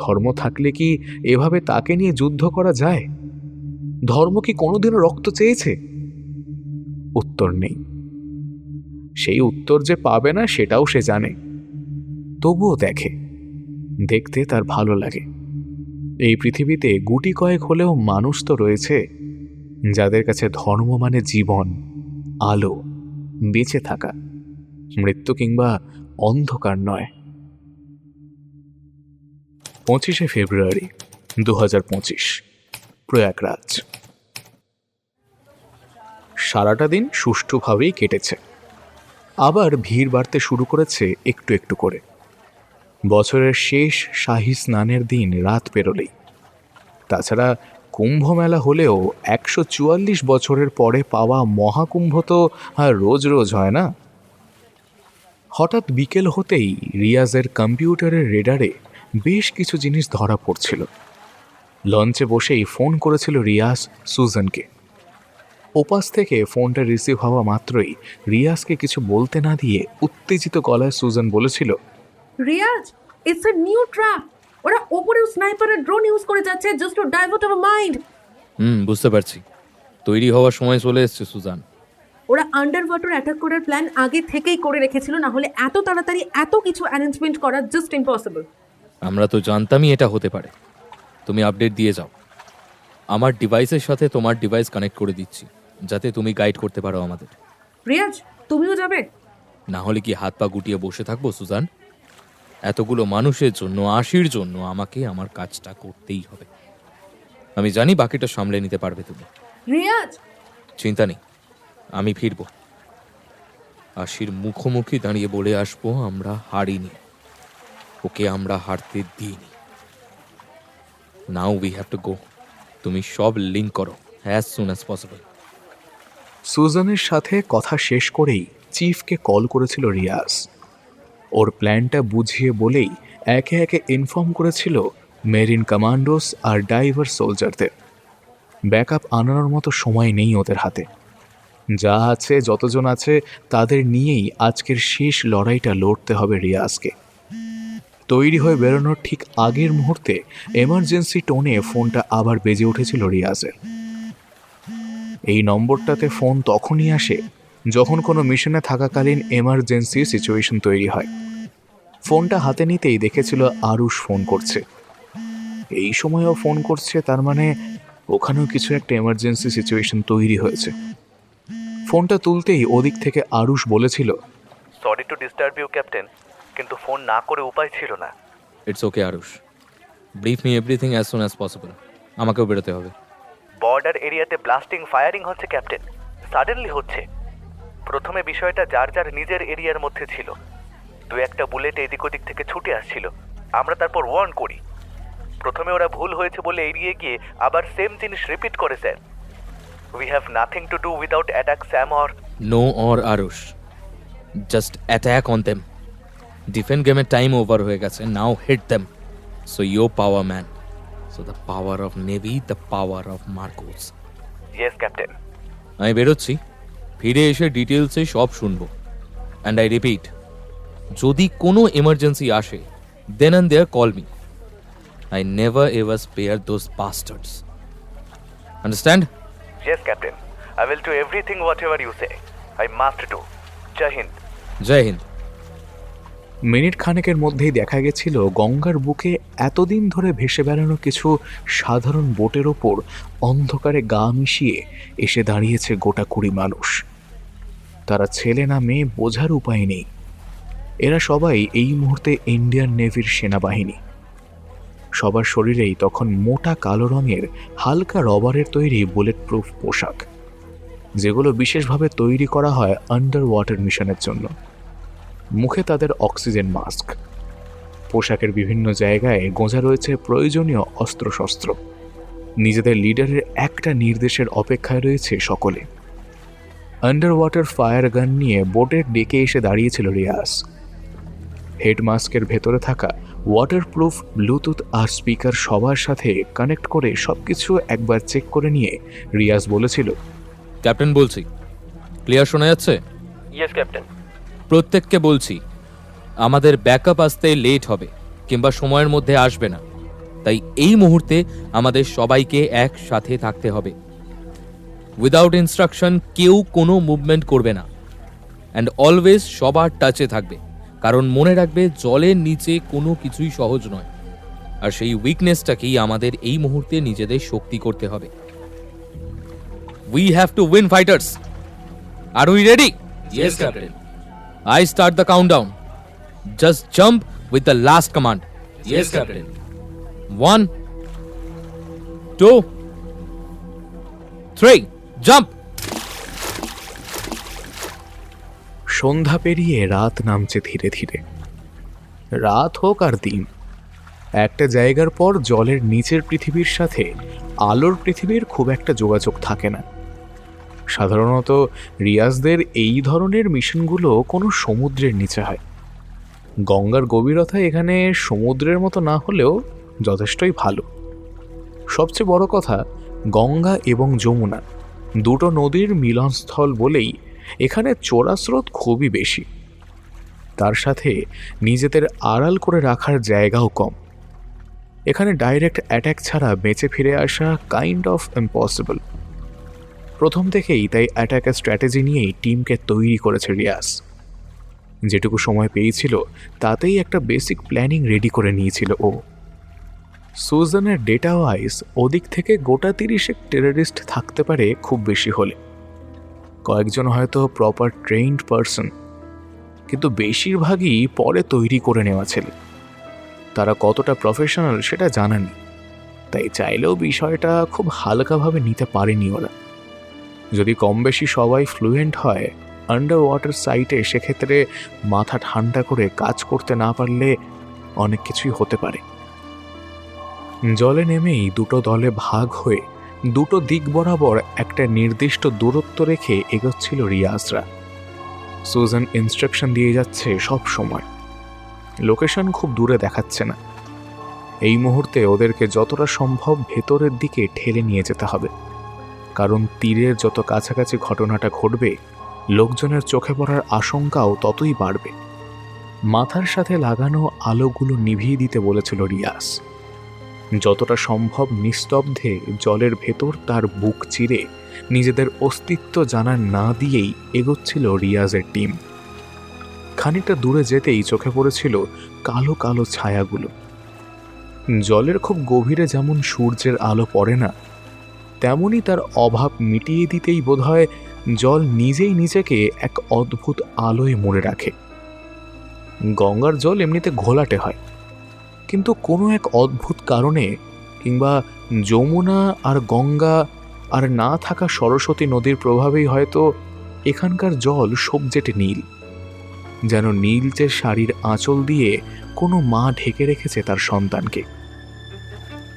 ধর্ম থাকলে কি এভাবে তাকে নিয়ে যুদ্ধ করা যায়? ধর্ম কি কোনোদিনও রক্ত চেয়েছে? উত্তর নেই। সেই উত্তর যে পাবে না সেটাও সে জানে, তবুও দেখে, দেখতে তার ভালো লাগে। এই পৃথিবীতে গুটি কয়েক হলেও মানুষ তো রয়েছে যাদের কাছে ধর্ম মানে জীবন, আলো, বেঁচে থাকা, মৃত্যু কিংবা অন্ধকার নয়। 25শে ফেব্রুয়ারি 2025, প্রয়াগরাজ। সারাটা দিন সুষ্ঠুভাবেই কেটেছে। আবার ভিড় বাড়তে শুরু করেছে একটু একটু করে। বছরের শেষ শাহী স্নানের দিন রাত পেরোলেই। তাছাড়া কুম্ভ মেলা হলেও 144 বছরের পরে পাওয়া মহাকুম্ভ তো আর রোজ রোজ হয় না। হঠাৎ বিকেল হতেই রিয়াজের কম্পিউটারের রেডারে বেশ কিছু জিনিস ধরা পড়ছিল। লঞ্চে বসেই ফোন করেছিল রিয়াজ সুজানকে। ওপাশ থেকে ফোনটা রিসিভ হওয়া মাত্রই রিয়াজকে কিছু বলতে না দিয়ে উত্তেজিত গলায় সুজান বলেছিল, Riyaz, it's a new trap. ওরা ওপরেও স্নাইপারের ড্রোন ইউজ করে যাচ্ছে just to divert our mind. বুঝতে পারছি। তৈরি হওয়ার সময় চলে এসছে সুজান। ওরা আন্ডার ওয়াটার অ্যাটাক করার প্ল্যান আগে থেকেই করে রেখেছিল, না হলে এত তাড়াতাড়ি এত কিছু অ্যারেঞ্জমেন্ট করা জাস্ট ইম্পসিবল। আমরা তো জানতামই এটা হতে পারে। তুমি আপডেট দিয়ে যাও। আমার ডিভাইসের সাথে তোমার ডিভাইস কানেক্ট করে দিচ্ছি, যাতে তুমি গাইড করতে পারো আমাদের। রিয়াজ, তুমিও যাবে? না হলে কি হাত পা গুটিয়ে বসে থাকবো সুজান? এতগুলো মানুষের জন্য, আশির জন্য আমাকে আমার কাজটা করতেই হবে। আমি জানি বাকিটা সামলে নিতে পারবে তুমি। রিয়াজ, চিন্তা নেই, আমি ফিরব। আশির মুখোমুখি দাঁড়িয়ে বলে আসবো আমরা হারিনি, ওকে আমরা হারতে দিইনি। Now we have to go. তুমি সব লিঙ্ক করো অ্যাজ সুন অ্যাজ পসিবল। সুজানের সাথে কথা শেষ করেই চিফকে কল করেছিল রিয়াজ। ওর প্ল্যানটা বুঝিয়ে বলেই একে একে ইনফর্ম করেছিল মেরিন কমান্ডোস আর ডাইভার সোলজারদের। ব্যাকআপ আনানোর মতো সময় নেই ওদের হাতে। যা আছে, যতজন আছে, তাদের নিয়েই আজকের শেষ লড়াইটা লড়তে হবে রিয়াজকে। তৈরি হয়ে বেরোনোর ঠিক আগের মুহূর্তে এমার্জেন্সি টোনে ফোনটা আবার বেজে উঠেছিল রিয়াজের। এই নম্বরটাতে ফোন তখনই আসে যখন কোনো মিশনে থাকাকালীন এমার্জেন্সি সিচুয়েশন তৈরি হয়। ফোনটা হাতে নিতেই দেখেছিল আরুষ ফোন করছে। এই সময়ও ফোন করছে, তার মানে ওখানেও কিছু একটা এমার্জেন্সি সিচুয়েশন তৈরি হয়েছে। ফোনটা তুলতেই ওদিক থেকে আরুষ বলেছিল, sorry to disturb you captain, কিন্তু ফোন না করে উপায় ছিল না। It's okay Arush, brief me everything as soon as possible. আমাকেও বেরোতে হবে। বর্ডার এরিয়াতে ব্লাস্টিং ফায়ারিং হচ্ছে ক্যাপ্টেন, সাডেনলি হচ্ছে। প্রথমে বিষয়টা যার যার নিজের এরিয়ার মধ্যে ছিল। দু একটা বুলেট এদিক ওদিক থেকে ছুটে আসছিল। আমরা তারপর ওয়ার্ন করি। প্রথমে ওরা ভুল হয়েছে বলে এড়িয়ে গিয়ে আবার সেম জিনিস রিপিট করে sir. We have nothing to do without attack Sam or no or Arush, just attack on them. Defend গেমের টাইম ওভার হয়ে গেছে, now hit them. So your power man, so the power of navy, the power of MARCOS. Yes captain. আমি বেরোচ্ছি, ফিরে এসে ডিটেলসে সব শুনবো। অ্যান্ড আই রিপিট, যদি কোনো এমার্জেন্সি আসে, then and there call me. I never ever spare those bastards. Understand? Yes, Captain. I will do everything whatever you say. I must do. Jai Hind. Jai Hind. Minute খানেকের মধ্যেই দেখা গেছিল গঙ্গার বুকে এতদিন ধরে ভেসে বেড়ানো কিছু সাধারণ বোটের ওপর অন্ধকারে গা মিশিয়ে এসে দাঁড়িয়েছে গোটা 20 মানুষ। তারা ছেলে না মেয়ে বোঝার উপায় নেই। এরা সবাই এই মুহূর্তে ইন্ডিয়ান নেভির সেনাবাহিনী। সবার শরীরেই তখন মোটা কালো রঙের হালকা রবারের তৈরি বুলেট প্রুফ পোশাক, যেগুলো বিশেষভাবে তৈরি করা হয় আন্ডার ওয়াটার মিশনের জন্য। মুখে তাদের অক্সিজেন মাস্ক। পোশাকের বিভিন্ন জায়গায় গোঁজা রয়েছে প্রয়োজনীয় অস্ত্রশস্ত্র। নিজেদের লিডারের একটা নির্দেশের অপেক্ষায় রয়েছে সকলে। আন্ডার ওয়াটার ফায়ার গান নিয়ে বোটের ডেকে এসে দাঁড়িয়েছিল রিয়াজ। হেড মাস্কের ভেতরে থাকা ওয়াটারপ্রুফ ব্লুটুথ আর স্পিকার সবার সাথে কানেক্ট করে সবকিছু একবার চেক করে নিয়ে রিয়াজ বলেছিল, ক্যাপ্টেন বলছি, ক্লিয়ার শোনা যাচ্ছে? Yes, Captain. প্রত্যেককে বলছি, আমাদের ব্যাকআপ আসতে লেট হবে কিংবা সময়ের মধ্যে আসবে না। তাই এই মুহূর্তে আমাদের সবাইকে একসাথে থাকতে হবে। উইদাউট ইনস্ট্রাকশন কেউ কোনো মুভমেন্ট করবে না। অ্যান্ড অলওয়েজ সবার টাচে থাকবে, কারণ মনে রাখবে জলের নিচে কোনো কিছুই সহজ নয়। আর সেই উইকনেসটাকেই আমাদের এই মুহূর্তে নিজেদের শক্তি করতে হবে। We have to win fighters. আর we ready? Yes captain. I start the countdown. Just jump with the last command. Yes, Captain. 1, 2, 3, jump! সন্ধ্যা পেরিয়ে রাত নামছে ধীরে ধীরে। রাত হোক আর দিন, একটা জায়গার পর জলের নিচের পৃথিবীর সাথে আলোর পৃথিবীর খুব একটা যোগাযোগ থাকে না। সাধারণত রিয়াজদের এই ধরনের মিশনগুলো কোনো সমুদ্রের নিচে হয়। গঙ্গার গভীরতা এখানে সমুদ্রের মতো না হলেও যথেষ্টই ভালো। সবচেয়ে বড় কথা, গঙ্গা এবং যমুনা দুটো নদীর মিলনস্থল বলেই এখানে চোরাস্রোত খুবই বেশি। তার সাথে নিজেদের আড়াল করে রাখার জায়গাও কম। এখানে ডাইরেক্ট অ্যাট্যাক ছাড়া বেঁচে ফিরে আসা কাইন্ড অফ ইম্পসিবল। প্রথম থেকেই তাই অ্যাটাকের স্ট্র্যাটেজি নিয়েই টিমকে তৈরি করেছে রিয়াজ। যেটুকু সময় পেয়েছিল তাতেই একটা বেসিক প্ল্যানিং রেডি করে নিয়েছিল ও। সুজানের ডেটা ওয়াইজ ওদিক থেকে গোটা 30 টেররিস্ট থাকতে পারে খুব বেশি হলে। কয়েকজন হয়তো প্রপার ট্রেইনড পারসন, কিন্তু বেশিরভাগই পরে তৈরি করে নেওয়া ছেলে। তারা কতটা প্রফেশনাল সেটা জানা নেই, তাই চাইলেও বিষয়টা খুব হালকাভাবে নিতে পারেনি ওরা। যদি কম বেশি সবাই ফ্লুয়েন্ট হয় আন্ডার ওয়াটার সাইটে, সেক্ষেত্রে মাথা ঠান্ডা করে কাজ করতে না পারলে অনেক কিছুই হতে পারে। জলে নেমেই দুটো দলে ভাগ হয়ে দুটো দিক বরাবর একটা নির্দিষ্ট দূরত্ব রেখে এগোচ্ছিল রিয়াজরা। সুজান ইনস্ট্রাকশন দিয়ে যাচ্ছে সব সময়। লোকেশন খুব দূরে দেখাচ্ছে না। এই মুহূর্তে ওদেরকে যতটা সম্ভব ভেতরের দিকে ঠেলে নিয়ে যেতে হবে, কারণ তীরের যত কাছাকাছি ঘটনাটা ঘটবে লোকজনের চোখে পড়ার আশঙ্কাও ততই বাড়বে। মাথার সাথে লাগানো আলোগুলো নিভিয়ে দিতে বলেছিল রিয়াজ। যতটা সম্ভব নিস্তব্ধে জলের ভেতর তার বুক চিরে নিজেদের অস্তিত্ব জানা না দিয়েই এগোচ্ছিল রিয়াজের টিম। খানিকটা দূরে যেতেই চোখে পড়েছিল কালো কালো ছায়াগুলো। জলের খুব গভীরে যেমন সূর্যের আলো পড়ে না, তেমনই তার অভাব মিটিয়ে দিতেই বোধহয় জল নিজেই নিজেকে এক অদ্ভুত আলোয় মুড়ে রাখে। গঙ্গার জল এমনিতে ঘোলাটে হয়, কিন্তু কোনো এক অদ্ভুত কারণে, কিংবা যমুনা আর গঙ্গা আর না থাকা সরস্বতী নদীর প্রভাবেই হয়তো এখানকার জল সবজেটে নীল, যেন নীলচে শাড়ির আঁচল দিয়ে কোনো মা ঢেকে রেখেছে তার সন্তানকে।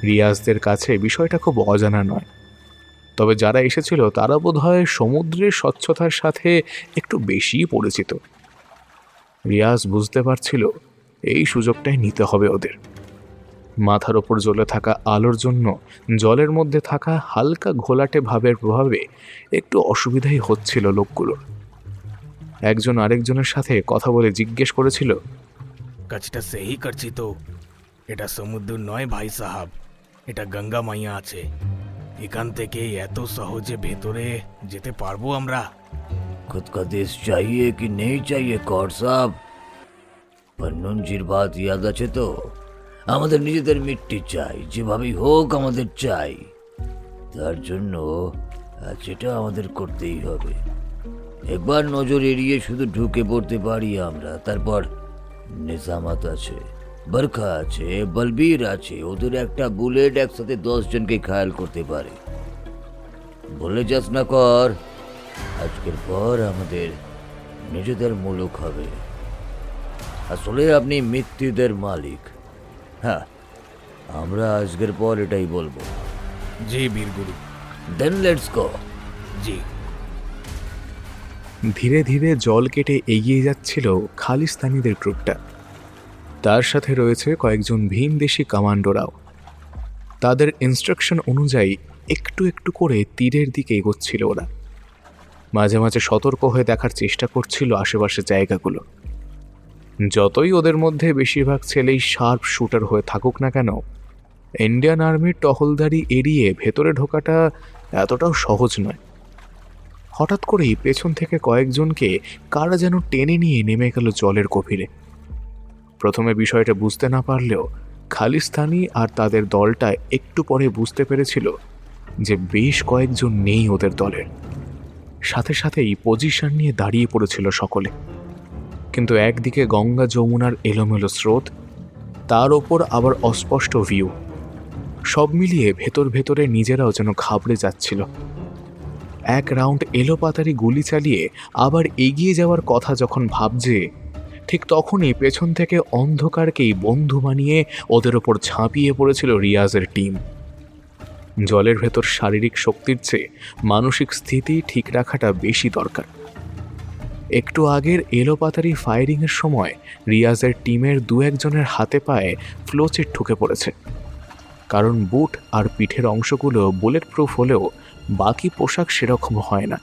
রিয়াজদের কাছে বিষয়টা খুব অজানা নয়, তবে যারা এসেছিল তারা বোধহয় সমুদ্রের স্বচ্ছতার সাথে একটু বেশিই পরিচিত। রিয়াজ বুঝতে পারছিল এই সুযোগটাই নিতে হবে ওদের। মাথার ওপর জ্বলে থাকা আলোর জন্য জলের মধ্যে থাকা হালকা ঘোলাটে ভাবের প্রভাবে একটু অসুবিধাই হচ্ছিল লোকগুলোর। একজন আরেকজনের সাথে কথা বলে জিজ্ঞেস করেছিল, কাজটা সেই করছি তো? এটা সমুদ্র নয় ভাই সাহাব, এটা গঙ্গা মাইয়া আছে। এখান থেকে এত সহজে ভেতরে যেতে পারবো আমরা? खुद का देश चाहिए कि नहीं चाहिए কর সাহেব? পন্ননজির বাত ইয়াদ আছে তো? আমাদের নিজেদের মিট্টি চাই, যেভাবেই হোক আমাদের চাই। তার জন্য যেটা আমাদের করতেই হবে। একবার নজর এড়িয়ে শুধু ঢুকে পড়তে পারি আমরা, তারপর নিজামাত আছে, বরখা আছে, বলবীর আছে, ওদের একটা বুলেট একসাথে 10 জনকে ঘায়াল করতে পারে। বলে যাস না কর, আজকের পর আমাদের নিজেদের মুলুক হবে। আসলে আপনি মৃত্যুদের মালিক। হ্যাঁ, আমরা আজকের পর এটাই বলবো। জি বীরগুরু। Then let's go. জি। ধীরে ধীরে জল কেটে এগিয়ে যাচ্ছিল খালিস্তানিদের গ্রুপটা। তার সাথে রয়েছে কয়েকজন ভিনদেশি কমান্ডোরাও। তাদের ইনস্ট্রাকশন অনুযায়ী একটু একটু করে তীরের দিকে এগোচ্ছিল ওরা। মাঝে মাঝে সতর্ক হয়ে দেখার চেষ্টা করছিল আশেপাশের জায়গাগুলো। যতই ওদের মধ্যে বেশিরভাগ ছেলেই শার্প শুটার হয়ে থাকুক না কেন, ইন্ডিয়ান আর্মির টহলদারি এড়িয়ে ভেতরে ঢোকাটা এতটাও সহজ নয়। হঠাৎ করেই পেছন থেকে কয়েকজনকে কারা যেন টেনে নিয়ে নেমে গেল জলের গভীরে। প্রথমে বিষয়টা বুঝতে না পারলেও খালিস্তানি আর তাদের দলটা একটু পরে বুঝতে পেরেছিল যে বেশ কয়েকজন নেই ওদের দলের। সাথে সাথেই পজিশন নিয়ে দাঁড়িয়ে পড়েছিল সকলে। কিন্তু একদিকে গঙ্গা যমুনার এলোমেলো স্রোত, তার ওপর আবার অস্পষ্ট ভিউ, সব মিলিয়ে ভেতর ভেতরে নিজেরাও যেন ঘাবড়ে যাচ্ছিল। এক রাউন্ড এলোপাতারি গুলি চালিয়ে আবার এগিয়ে যাওয়ার কথা যখন ভাবছে, ঠিক তখনই পেছন থেকে অন্ধকারকেই বন্ধু বানিয়ে ওদের ওপর ঝাঁপিয়ে পড়েছিল রিয়াজের টিম। জলের ভেতর শারীরিক শক্তির চেয়ে মানসিক স্থিতি ঠিক রাখাটা বেশি দরকার। একটু আগের এলোপাতারি ফায়ারিংয়ের সময় রিয়াজের টিমের 2-1 জনের হাতে পায়ে ফ্লোচিট ঢুকে পড়েছে। কারণ বুট আর পিঠের অংশগুলো বুলেট প্রুফ হলেও বাকি পোশাক সেরকম হয় না।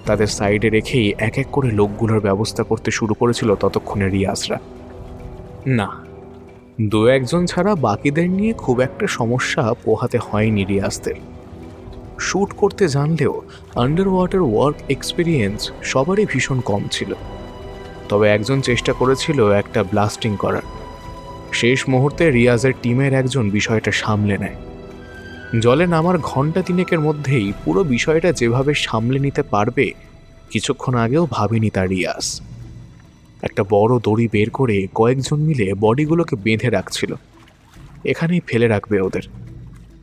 তাদের সাইডে রেখেই এক এক করে লোকগুলোর ব্যবস্থা করতে শুরু করেছিল ততক্ষণে রিয়াজরা। না, 2-1 জন ছাড়া বাকিদের নিয়ে খুব একটা সমস্যা পোহাতে হয়নি রিয়াজদের। শ্যুট করতে জানলেও আন্ডার ওয়াটার ওয়ার্ক এক্সপিরিয়েন্স সবারই ভীষণ কম ছিল। তবে একজন চেষ্টা করেছিল একটা ব্লাস্টিং করার। শেষ মুহূর্তে রিয়াজের টিমের একজন বিষয়টা সামলে নেয়। জলে নামার ঘন্টা 3-এর মধ্যেই পুরো বিষয়টা যেভাবে সামলে নিতে পারবে কিছুক্ষণ আগেও ভাবেনি তার রিয়াজ। একটা বড় দড়ি বের করে কয়েকজন মিলে বডিগুলোকে বেঁধে রাখছিল। এখানেই ফেলে রাখবে ওদের,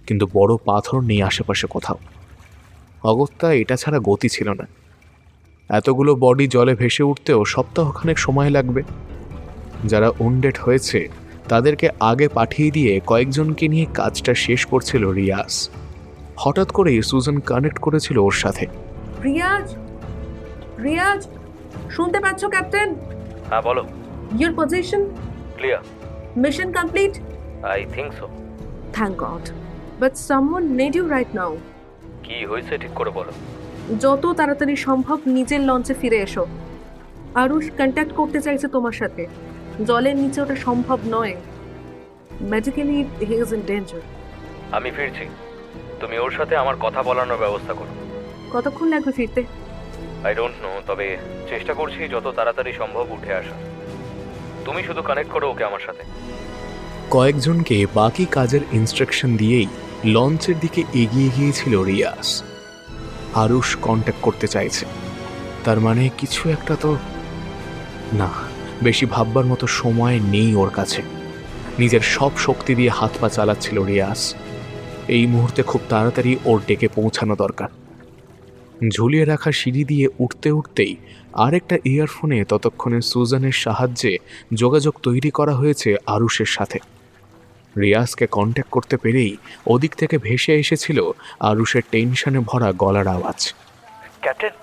কিন্তু বড় পাথর নেই আশেপাশে কোথাও। অগত্যা এটা ছাড়া গতি ছিল না। এতগুলো বডি জলে ভেসে উঠতেও সপ্তাহখানেক সময় লাগবে। যারা উন্ডেড হয়েছে তাদেরকে আগে পাঠিয়ে দিয়ে কয়েকজনকে নিয়ে কাজটা শেষ করছিল রিয়াজ। হঠাৎ করেই সুজান কানেক্ট করেছিল ওর সাথে। রিয়াজ, রিয়াজ, শুনতে পাচ্ছ ক্যাপ্টেন? হ্যাঁ বলো। Your position clear. Mission complete? I think so. Thank God, but someone need you right now. কি হয়েছে ঠিক করে বলো। যত তাড়াতাড়ি সম্ভব নিজের লঞ্চে ফিরে এসো। আরুষ কন্ট্যাক্ট করতে চাইছে তোমার সাথে। জলের নিচে ওটা সম্ভব নয়। Medically he is in danger. আমি ফিরছি, তুমি ওর সাথে আমার কথা বলানোর ব্যবস্থা করো। কতক্ষণ লাগবে ফিরতে? আই ডোন্ট নো, তবে চেষ্টা করছি যত তাড়াতাড়ি সম্ভব উঠে আসা। তুমি শুধু কানেক্ট করো ওকে আমার সাথে। কয়েকজনকে বাকি কাজের ইনস্ট্রাকশন দিয়েই লঞ্চের দিকে এগিয়ে গিয়েছিল রিয়াজ। আরুষ কন্ট্যাক্ট করতে চাইছে, তার মানে কিছু একটা তো। না, বেশি ভাববার মতো সময় নেই ওর কাছে। নিজের সব শক্তি দিয়ে হাত পা চালাচ্ছিল রিয়াজ। এই মুহূর্তে খুব তাড়াতাড়ি ওর ডেকে পৌঁছানো দরকার। ঝুলিয়ে রাখা সিঁড়ি দিয়ে উঠতে উঠতেই আরেকটা ইয়ারফোনে ততক্ষণে সুজানের সাহায্যে যোগাযোগ তৈরি করা হয়েছে আরুষের সাথে। রিয়াজকে কন্ট্যাক্ট করতে পেরেই ওদিক থেকে ভেসে এসেছিল আরুষের টেনশনে ভরা গলার আওয়াজ। Captain,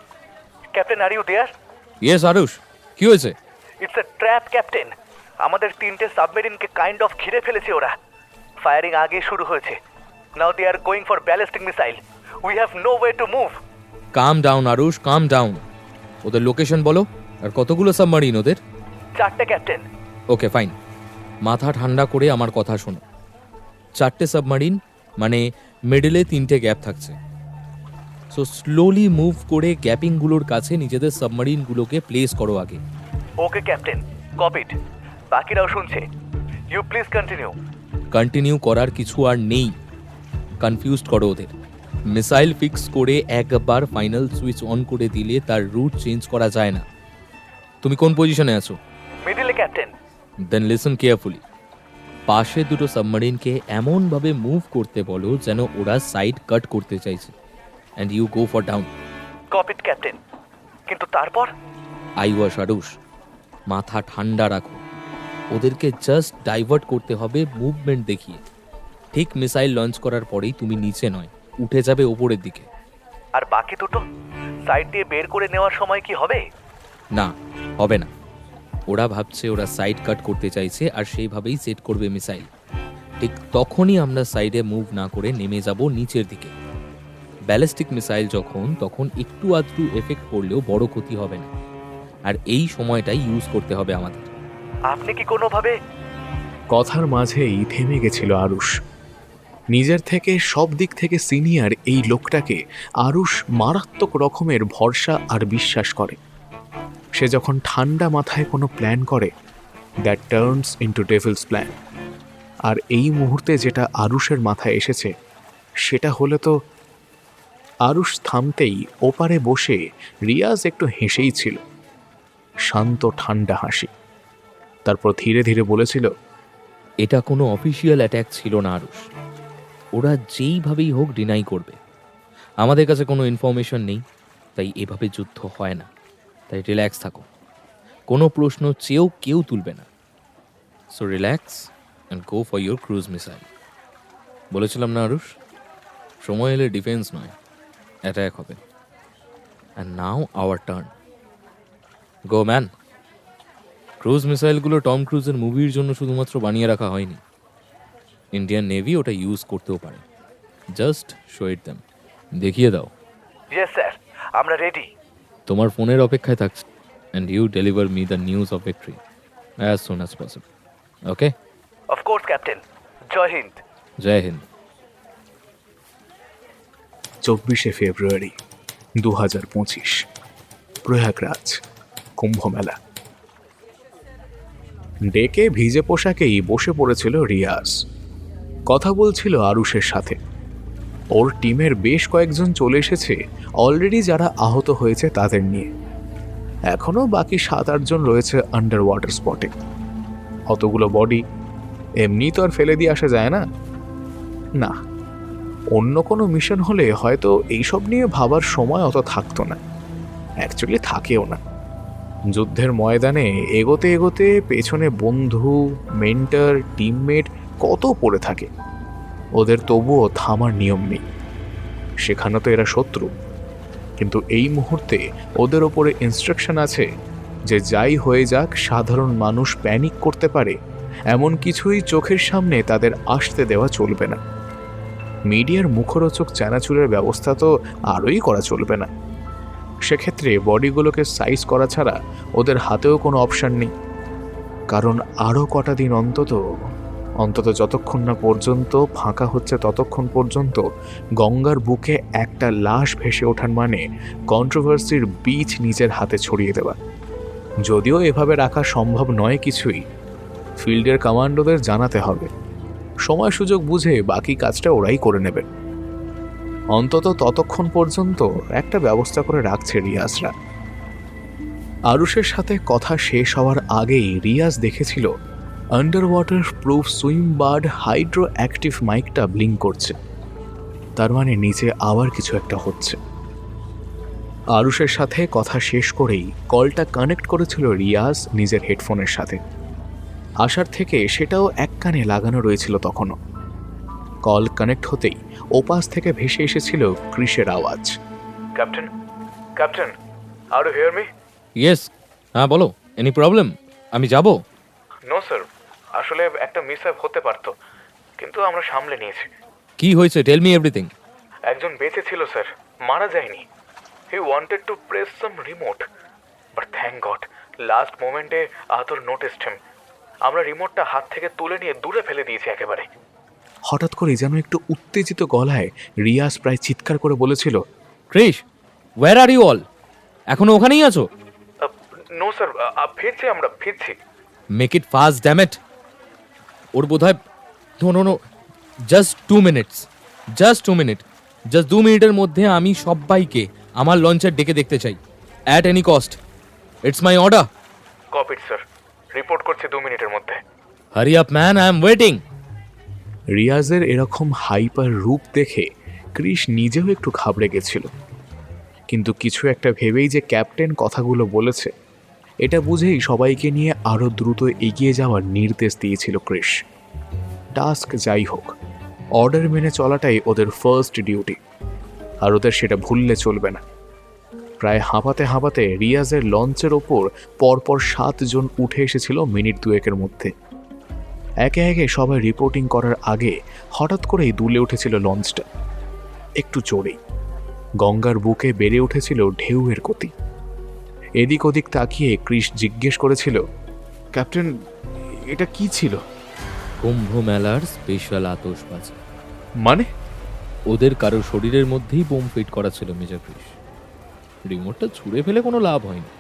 captain are you there? Yes Arush, কি হয়েছে? It's a trap captain. আমাদের 3টে সাবমেরিনকে কাইন্ড অফ ঘিরে ফেলেছে ওরা। ফায়ারিং আগে শুরু হয়েছে। Now they are going for ballistic missile. We have no way to move. Come down Arush, come down. ওদের লোকেশন বলো, আর কতগুলো সাবমারিন ওদের? 4টে ক্যাপ্টেন। ওকে ফাইন, মাথা ঠান্ডা করে আমার কথা শোনো। 4টে সাবমারিন মানে মিডলে 3টে গ্যাপ থাকছে। সো স্লোলি মুভ করে গ্যাপিংগুলোর কাছে নিজেদের সাবমারিনগুলোকে প্লেস করো আগে। ওকে ক্যাপ্টেন, কপিড। বাকিরাও শুনছে। You please continue. কন্টিনিউ করার কিছু আর নেই, কনফিউজড করো ওদের। মিসাইল ফিক্স করে একবার ফাইনাল সুইচ অন করে দিলে তার রুট চেঞ্জ করা যায় না। তুমি কোন পজিশনে আছো? মিডলে ক্যাপ্টেন। দেন লিসন কেয়ারফুলি। পাশে দুটো সাবমারিনকে এমনভাবে মুভ করতে বলো যেন ওরা সাইড কাট করতে চাইছে, and you go for down. Copied captain. কিন্তু তারপর? আইওয়াস আরুষ, মাথা ঠান্ডা রাখো। ওদেরকে জাস্ট ডাইভার্ট করতে হবে মুভমেন্ট দেখিয়ে। ঠিক মিসাইল লঞ্চ করার পরেই তুমি নিচে নয়, উঠে যাবে ওপরের দিকে। আর বাকি দুটো সাইড দিয়ে বের করে নেওয়ার সময় কি হবে? না, হবে না। ওরা ভাবছে ওরা সাইড কাট করতে চাইছে আর সেইভাবেই সেট করবে মিসাইল। ঠিক তখনই আমরা সাইডে মুভ না করে নেমে যাব নিচের দিকে। ব্যালিস্টিক মিসাইল তখন একটু আধটু এফেক্ট পড়লেও বড় ক্ষতি হবে না, আর এই সময়টাই ইউজ করতে হবে আমাদের। আপনি কি কোনোভাবে? কথার মাঝেই থেমে গেছিল আরুষ। নিজের থেকে সব দিক থেকে সিনিয়র এই লোকটাকে আরুষ মারাত্মক রকমের ভরসা আর বিশ্বাস করে। সে যখন ঠান্ডা মাথায় কোনো প্ল্যান করে, that turns into devil's plan. আর এই মুহূর্তে যেটা আরুষের মাথায় এসেছে সেটা হলে তো আরুষ থামতেই ওপারে বসে রিয়াজ একটু হেসেই ছিল, শান্ত ঠান্ডা হাসি। তারপর ধীরে ধীরে বলেছিল, এটা কোনো অফিসিয়াল অ্যাট্যাক ছিল না আরুষ। ওরা যেইভাবেই হোক ডিনাই করবে। আমাদের কাছে কোনো ইনফরমেশন নেই, তাই এভাবে যুদ্ধ হয় না। তাই রিল্যাক্স থাকো, কোনো প্রশ্ন চেয়েও কেউ তুলবে না। So relax and go for your cruise missile. বলেছিলাম না আরুষ, সময় এলে ডিফেন্স নয়, অ্যাট্যাক হবে। And now our turn. Go man. Cruise মিসাইলগুলো টম ক্রুজের মুভির জন্য শুধুমাত্র বানিয়ে রাখা হয়নি। ইন্ডিয়ান নেভি ওটা ইউজ করতেও পারে। জাস্ট শো ইট দেম, দেখিয়ে দাও। ইয়েস স্যার, আমরা রেডি। তোমার ফোনের অপেক্ষায় থাকছে, and you deliver me the news of victory as soon as possible. Okay? Of course captain. Jai Hind. Jai Hind. 24শে ফেব্রুয়ারি 2025, প্রয়াগরাজ, কুম্ভ মেলা। ডেকে ভিজে পোশাকেই বসে পড়েছিল রিয়াজ। কথা বলছিল আরুষের সাথে। ওর টিমের বেশ কয়েকজন চলে এসেছে অলরেডি, যারা আহত হয়েছে তাদের নিয়ে। এখনও বাকি 7-8 জন রয়েছে আন্ডার ওয়াটার স্পটে। অতগুলো বডি এমনি তো আর ফেলে দিয়ে আসা যায় না। না, অন্য কোনো মিশন হলে হয়তো এইসব নিয়ে ভাবার সময় অত থাকতো না। অ্যাকচুয়ালি থাকেও না। যুদ্ধের ময়দানে এগোতে এগোতে পেছনে বন্ধু, মেন্টর, টিমমেট কত পড়ে থাকে। ওদের তবুও থামার নিয়ম নেই। সেখানে তো এরা শত্রু, কিন্তু এই মুহূর্তে ওদের ওপরে ইনস্ট্রাকশন আছে যে যাই হয়ে যাক সাধারণ মানুষ প্যানিক করতে পারে এমন কিছুই চোখের সামনে তাদের আসতে দেওয়া চলবে না। মিডিয়ার মুখরোচক চানাচুরের ব্যবস্থা তো আরোই করা চলবে না। সেক্ষেত্রে বডিগুলোকে সাইজ করা ছাড়া ওদের হাতেও কোনো অপশান নেই। কারণ আরও কটা দিন অন্তত যতক্ষণ না পর্যন্ত ফাঁকা হচ্ছে ততক্ষণ পর্যন্ত গঙ্গার বুকে একটা লাশ ভেসে ওঠার মানে কন্ট্রোভার্সির বীজ নিজের হাতে ছড়িয়ে দেওয়া। যদিও এভাবে রাখা সম্ভব নয় কিছুই, ফিল্ডের কমান্ডোদের জানাতে হবে। সময় সুযোগ বুঝে বাকি কাজটা ওরাই করে নেবে। অন্তত ততক্ষণ পর্যন্ত একটা ব্যবস্থা করে রাখছে রিয়াজরা। আরুষের সাথে কথা শেষ হওয়ার আগেই রিয়াজ দেখেছিল under water proof swim bird hydro active মাইকটা ব্লিঙ্ক করছে। তার মানে নিচে আবার কিছু একটা হচ্ছে। আরুষের সাথে কথা শেষ করেই কলটা কানেক্ট করেছিল রিয়াজ নিজের হেডফোনের সাথে। আসার থেকে সেটাও এক কানে লাগানো রয়েছিল তখনও। কল কানেক্ট হতেই ওপাশ থেকে ভেসে এসেছিল ক্রিসের আওয়াজ। Captain, captain, are you hear me? Yes, হ্যাঁ বলো। Any problem? আমি যাব? নো স্যার, আসলে একটা মিসঅ্যাপ হতে পারতো। কিন্তু আমরা সামলে নিয়েছি। কি হয়েছে, টেল মি এভরিথিং। একজন বেঁচে ছিল স্যার, মারা যায়নি। He wanted to press some remote, but thank god last মোমেন্টে আতর নোটিসড হিম। আমরা রিমোটটা হাত থেকে তুলে নিয়ে দূরে ফেলে দিয়েছি একেবারে। হঠাৎ করে যেন একটু উত্তেজিত গলায় রিয়াজ প্রায় চিৎকার করে বলেছিল, Krish, where are you all? এখনো ওখানেই আছো? নো স্যার, আমরা ফিরছি। Make it fast, damn it. ওর বোধ হয় no, just 2 minutes, just 2 minute, just 2 মিনিটের মধ্যে আমি সবাইকে আমার লঞ্চের ডেকে দেখতে চাই, at any cost. It's my order. Copied sir, report করছি 2 মিনিটের মধ্যে। Hurry up man, I am waiting. রিয়াজের এরকম হাইপার রূপ দেখে ক্রিশ নিজেও একটু ঘাবড়ে গেছিল, কিন্তু কিছু একটা ভেবেই যে ক্যাপ্টেন কথাগুলো বলেছে এটা বুঝেই সবাইকে নিয়ে আরও দ্রুত এগিয়ে যাওয়ার নির্দেশ দিয়েছিল ক্রিশ। টাস্ক যাই হোক, অর্ডার মেনে চলাটাই ওদের ফার্স্ট ডিউটি, আর ওদের সেটা ভুললে চলবে না। প্রায় হাঁপাতে রিয়াজের লঞ্চের ওপর পরপর 7 জন উঠে এসেছিল মিনিট 2-এর মধ্যে। একে একে সবাই রিপোর্টিং করার আগে হঠাৎ করেই দুলে উঠেছিল লঞ্চটা, একটু জোরেই। গঙ্গার বুকে বেড়ে উঠেছিল ঢেউয়ের গতি। এদিক ওদিক তাকিয়ে ক্রিশ জিজ্ঞেস করেছিল, ক্যাপ্টেন এটা কি ছিল? কুম্ভ মেলার স্পেশাল আতশবাজি। মানে? ওদের কারো শরীরের মধ্যেই বোম ফিট করা ছিল মেজর ক্রিশ। রিমোটটা ছুঁড়ে ফেলে কোনো লাভ হয়নি,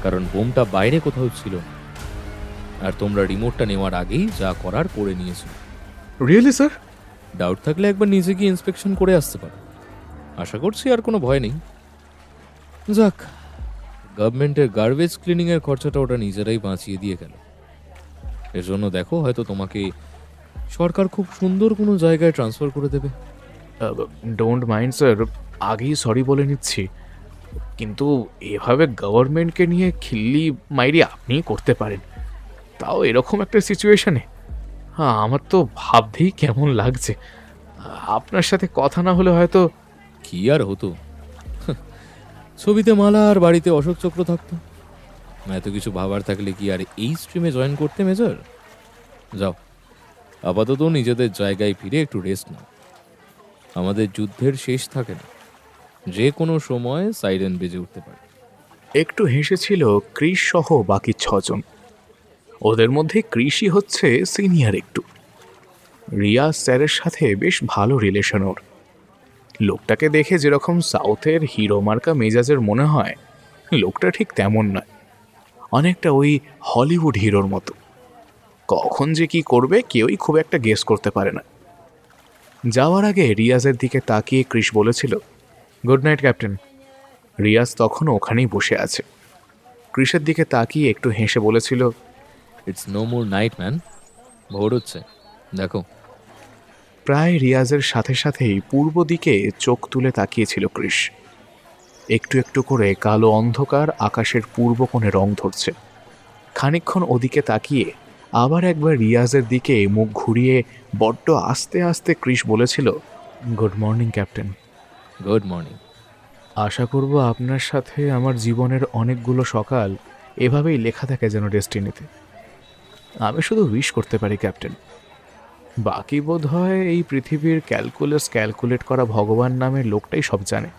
কারণ বোমটা বাইরে কোথাও ছিল না। আর তোমরা রিমোটটা নেওয়ার আগেই যা করার করে নিয়েছো। Really sir? ডাউট থাকলে একবার নিজে গিয়ে ইন্সপেকশন করে আসতে পারো। আশা করছি আর কোনো ভয় নেই। যাক, গভর্নমেন্টের গার্বেজ ক্লিনিংয়ের খরচাটা ওটা নিজেরাই বাঁচিয়ে দিয়ে গেল। এর জন্য দেখো, হয়তো তোমাকে সরকার খুব সুন্দর কোনো জায়গায় ট্রান্সফার করে দেবে। ডোন্ট মাইন্ড স্যার, আগেই সরি বলে নিচ্ছি, কিন্তু এভাবে গভর্নমেন্টকে নিয়ে খিল্লি মাইরি আপনিই করতে পারেন, তাও এরকম একটা সিচুয়েশনে। হ্যাঁ, আমার তো ভাবতেই কেমন লাগছে। আপনার সাথে কথা না হলে হয়তো। কি আর হতো, ছবিতে মালা আর বাড়িতে অশোক চক্র থাকতো। এত কিছু ভাবার থাকলে কি আর এই স্ট্রিমে জয়েন করতে মেজর? যাও, আপাতত নিজেদের জায়গায় ফিরে একটু রেস্ট নাও। আমাদের যুদ্ধের শেষ থাকে না, যে কোনো সময় সাইরেন বেজে উঠতে পারে। একটু হেসেছিল ক্রিশ সহ বাকি 6 জন। ওদের মধ্যে কৃষি হচ্ছে সিনিয়র একটু। রিয়াজ স্যারের সাথে বেশ ভালো রিলেশন ওর। লোকটাকে দেখে যেরকম সাউথের হিরো মার্কা মেজাজের মনে হয়, লোকটা ঠিক তেমন নয়। অনেকটা ওই হলিউড হিরোর মতো। কখন যে কি করবে কেউই খুব একটা গেস করতে পারে না। যাওয়ার আগে রিয়াজের দিকে তাকিয়ে ক্রিশ বলেছিল, গুড নাইট ক্যাপ্টেন। রিয়াজ তখনও ওখানেই বসে আছে। ক্রিশের দিকে তাকিয়ে একটু হেসে বলেছিল, it's no more night man, ভোর হচ্ছে, দেখো। প্রায় রিয়াজের সাথে সাথেই পূর্ব দিকে চোখ তুলে তাকিয়েছিল ক্রিশ। একটু একটু করে কালো অন্ধকার আকাশের পূর্ব কোণে রং ধরছে। খানিকক্ষণ ওদিকে তাকিয়ে আবার একবার রিয়াজের দিকে মুখ ঘুরিয়ে বড্ড আস্তে আস্তে ক্রিশ বলেছিল, good morning captain. Good morning. আশা করব আপনার সাথে আমার জীবনের অনেকগুলো সকাল এভাবেই লেখা থাকে যেন ডেস্টিনিতে। আমি শুধু উইশ করতে পারি ক্যাপ্টেন। বাকি বোধ হয় এই পৃথিবীর ক্যালকুলেট করা ভগবান নামের লোকটাই সব জানে,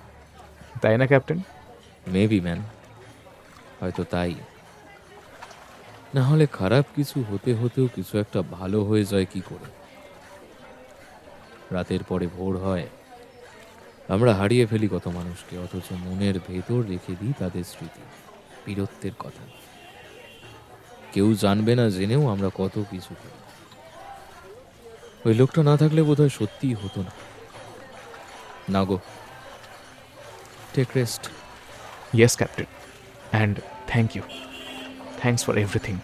তাই না ক্যাপ্টেন? মেবি ম্যান, হয়তো তাই। না হলে খারাপ কিছু হতে হতেও কিছু একটা ভালো হয়ে যায় কি করে? রাতের পরে ভোর হয়, আমরা হারিয়ে ফেলি কত মানুষকে, অথচ মনের ভেতর রেখে দিই তাদের স্মৃতি, বীরত্বের কথা। কেউ জানবে না জেনেও আমরা কত কিছু করি। ওই লোকটা না থাকলে বোধহয় সত্যিই হতো না। না গো, take rest. Yes captain, and thank you. Thanks for everything.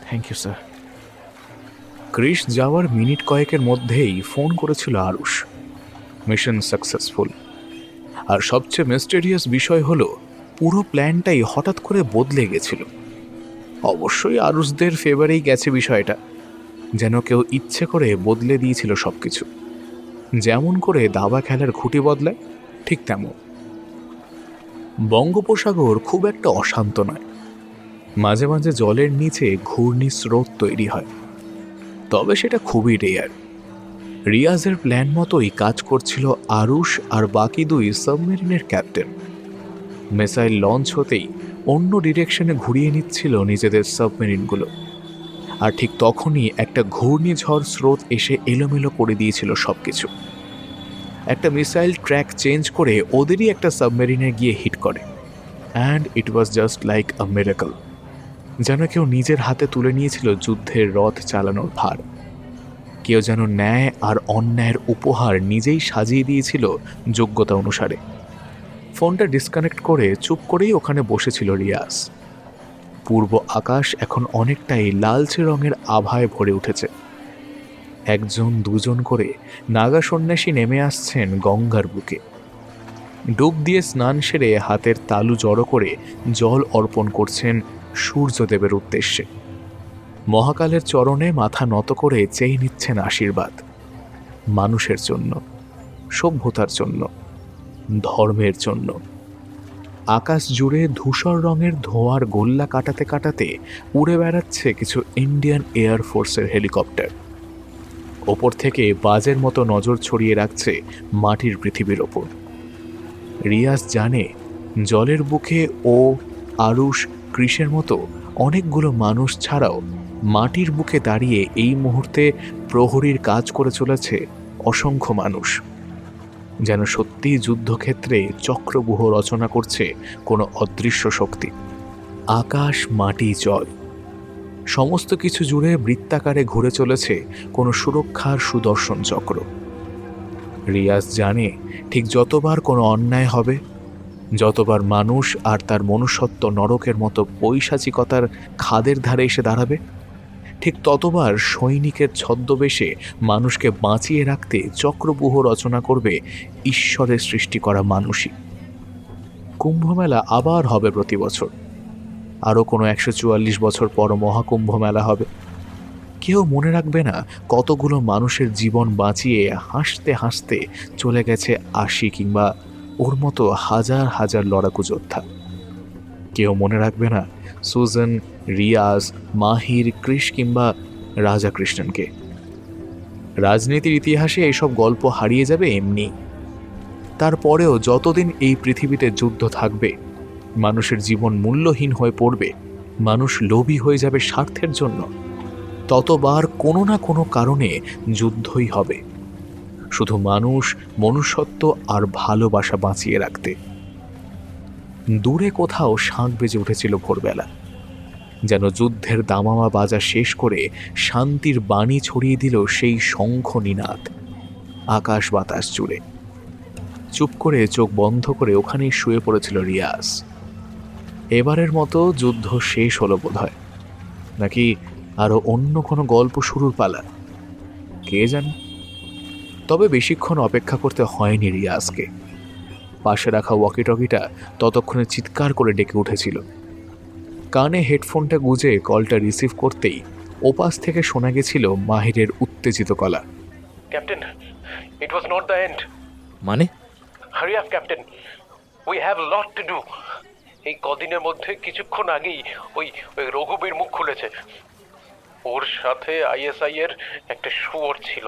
Thank you sir. Krish যাওয়ার মিনিট কয়েকের মধ্যেই ফোন করেছিল আরুষ। Mission successful. আর সবচেয়ে মিস্টেরিয়াস বিষয় হলো, পুরো প্ল্যানটাই হঠাৎ করে বদলে গেছিল। অবশ্যই আরুষদের ফেভারেই গেছে বিষয়টা, যেন কেউ ইচ্ছে করে বদলে দিয়েছিল সব কিছু। যেমন করে দাবা খেলার খুঁটি বদলায়, ঠিক তেমন। বঙ্গোপসাগর খুব একটা অশান্ত নয়। মাঝে মাঝে জলের নিচে ঘূর্ণি স্রোত তৈরি হয়। তবে সেটা খুবই রেয়ার। রিয়াজের প্ল্যান মতোই কাজ করছিল আরুষ আর বাকি দুই সাবমেরিনের ক্যাপ্টেন। মিসাইল লঞ্চ হতেই অন্য ডিরেকশনে ঘুরিয়ে নিচ্ছিল নিজেদের সাবমেরিনগুলো। আর ঠিক তখনই একটা ঘূর্ণিঝড় স্রোত এসে এলোমেলো করে দিয়েছিল সবকিছু। একটা মিসাইল ট্র্যাক চেঞ্জ করে ওদেরই একটা সাবমেরিনে গিয়ে হিট করে। And it was just like a miracle. যেন কেউ নিজের হাতে তুলে নিয়েছিল যুদ্ধের রথ চালানোর ভার। কেউ যেন ন্যায় আর অন্যায়ের উপহার নিজেই সাজিয়ে দিয়েছিল যোগ্যতা অনুসারে। ফোনটা ডিসকানেক্ট করে চুপ করেই ওখানে বসেছিল রিয়াজ। পূর্ব আকাশ এখন অনেকটাই লালচে রঙের আভায় ভরে উঠেছে। একজন দুজন করে নাগা সন্ন্যাসী নেমে আসছেন গঙ্গার বুকে। ডুব দিয়ে স্নান সেরে হাতের তালু জড়ো করে জল অর্পণ করছেন সূর্যদেবের উদ্দেশ্যে। মহাকালের চরণে মাথা নত করে চেয়ে নিচ্ছেন আশীর্বাদ, মানুষের জন্য, সভ্যতার জন্য, ধর্মের জন্য। আকাশ জুড়ে ধূসর রঙের ধোঁয়ার গোল্লা কাটাতে কাটাতে উড়ে বেড়াচ্ছে কিছু ইন্ডিয়ান এয়ারফোর্সের হেলিকপ্টার। ওপর থেকে বাজের মতো নজর ছড়িয়ে রাখছে মাটির পৃথিবীর ওপর। রিয়াজ জানে জলের বুকে ও আরুষ, কৃষের মতো অনেকগুলো মানুষ ছাড়াও মাটির বুকে দাঁড়িয়ে এই মুহূর্তে প্রহরীর কাজ করে চলেছে অসংখ্য মানুষ। যেন সত্যিই যুদ্ধক্ষেত্রে চক্রব্যূহ রচনা করছে কোনো অদৃশ্য শক্তি। আকাশ, মাটি, জল সমস্ত কিছু জুড়ে বৃত্তাকারে ঘুরে চলেছে কোনো সুরক্ষার সুদর্শন চক্র। রিয়াজ জানে ঠিক যতবার কোনো অন্যায় হবে, যতবার মানুষ আর তার মনুষ্যত্ব নরকের মতো পৈশাচিকতার খাদের ধারে এসে দাঁড়াবে, ঠিক ততবার সৈনিকের ছদ্মবেশে মানুষকে বাঁচিয়ে রাখতে চক্রব্যূহ রচনা করবে ঈশ্বরের সৃষ্টি করা মানুষই। কুম্ভমেলা আবার হবে প্রতি বছর। আরও কোনো 144 বছর পর মহাকুম্ভ মেলা হবে। কেউ মনে রাখবে না কতগুলো মানুষের জীবন বাঁচিয়ে হাসতে হাসতে চলে গেছে 80 কিংবা ওর মতো হাজার হাজার লড়াকু যোদ্ধা। কেউ মনে রাখবে না সুজন, রিয়াজ, মাহির, কৃষ কিংবা রাজা কৃষ্ণনকে। রাজনীতির ইতিহাসে এইসব গল্প হারিয়ে যাবে এমনি। তারপরেও যতদিন এই পৃথিবীতে যুদ্ধ থাকবে, মানুষের জীবন মূল্যহীন হয়ে পড়বে, মানুষ লোভী হয়ে যাবে স্বার্থের জন্য, ততবার কোনো না কোনো কারণে যুদ্ধই হবে, শুধু মানুষ, মনুষ্যত্ব আর ভালোবাসা বাঁচিয়ে রাখতে। দূরে কোথাও শাঁখ বেজে উঠেছিল ভোরবেলা, যেন যুদ্ধের দামামা বাজা শেষ করে শান্তির বাণী ছড়িয়ে দিল সেই শঙ্খ নিনাদ আকাশ বাতাস জুড়ে। চুপ করে চোখ বন্ধ করে ওখানেই শুয়ে পড়েছিল রিয়াজ। এবারের মতো যুদ্ধ শেষ হলো বোধহয়, নাকি আরো অন্য কোনো গল্প শুরুর পালা, কে জানে। তবে বেশিক্ষণ অপেক্ষা করতে হয়নি রিয়াজকে। পাশে রাখা ওয়াকিটকিটা ততক্ষণে চিৎকার করে ডেকে উঠেছিল। কানে হেডফোনটা গুজে কলটা রিসিভ করতেই ওপাশ থেকে শোনা গেছিল মাহিরের উত্তেজিত গলা। Captain, it was not the end. মানে? Hurry up captain, we have lot to do. এই কদিনের মধ্যে কিছুক্ষণ আগেই ওই রঘুবীর মুখ খুলেছে। ওর সাথে আইএসআই এর একটা শুয়োর ছিল।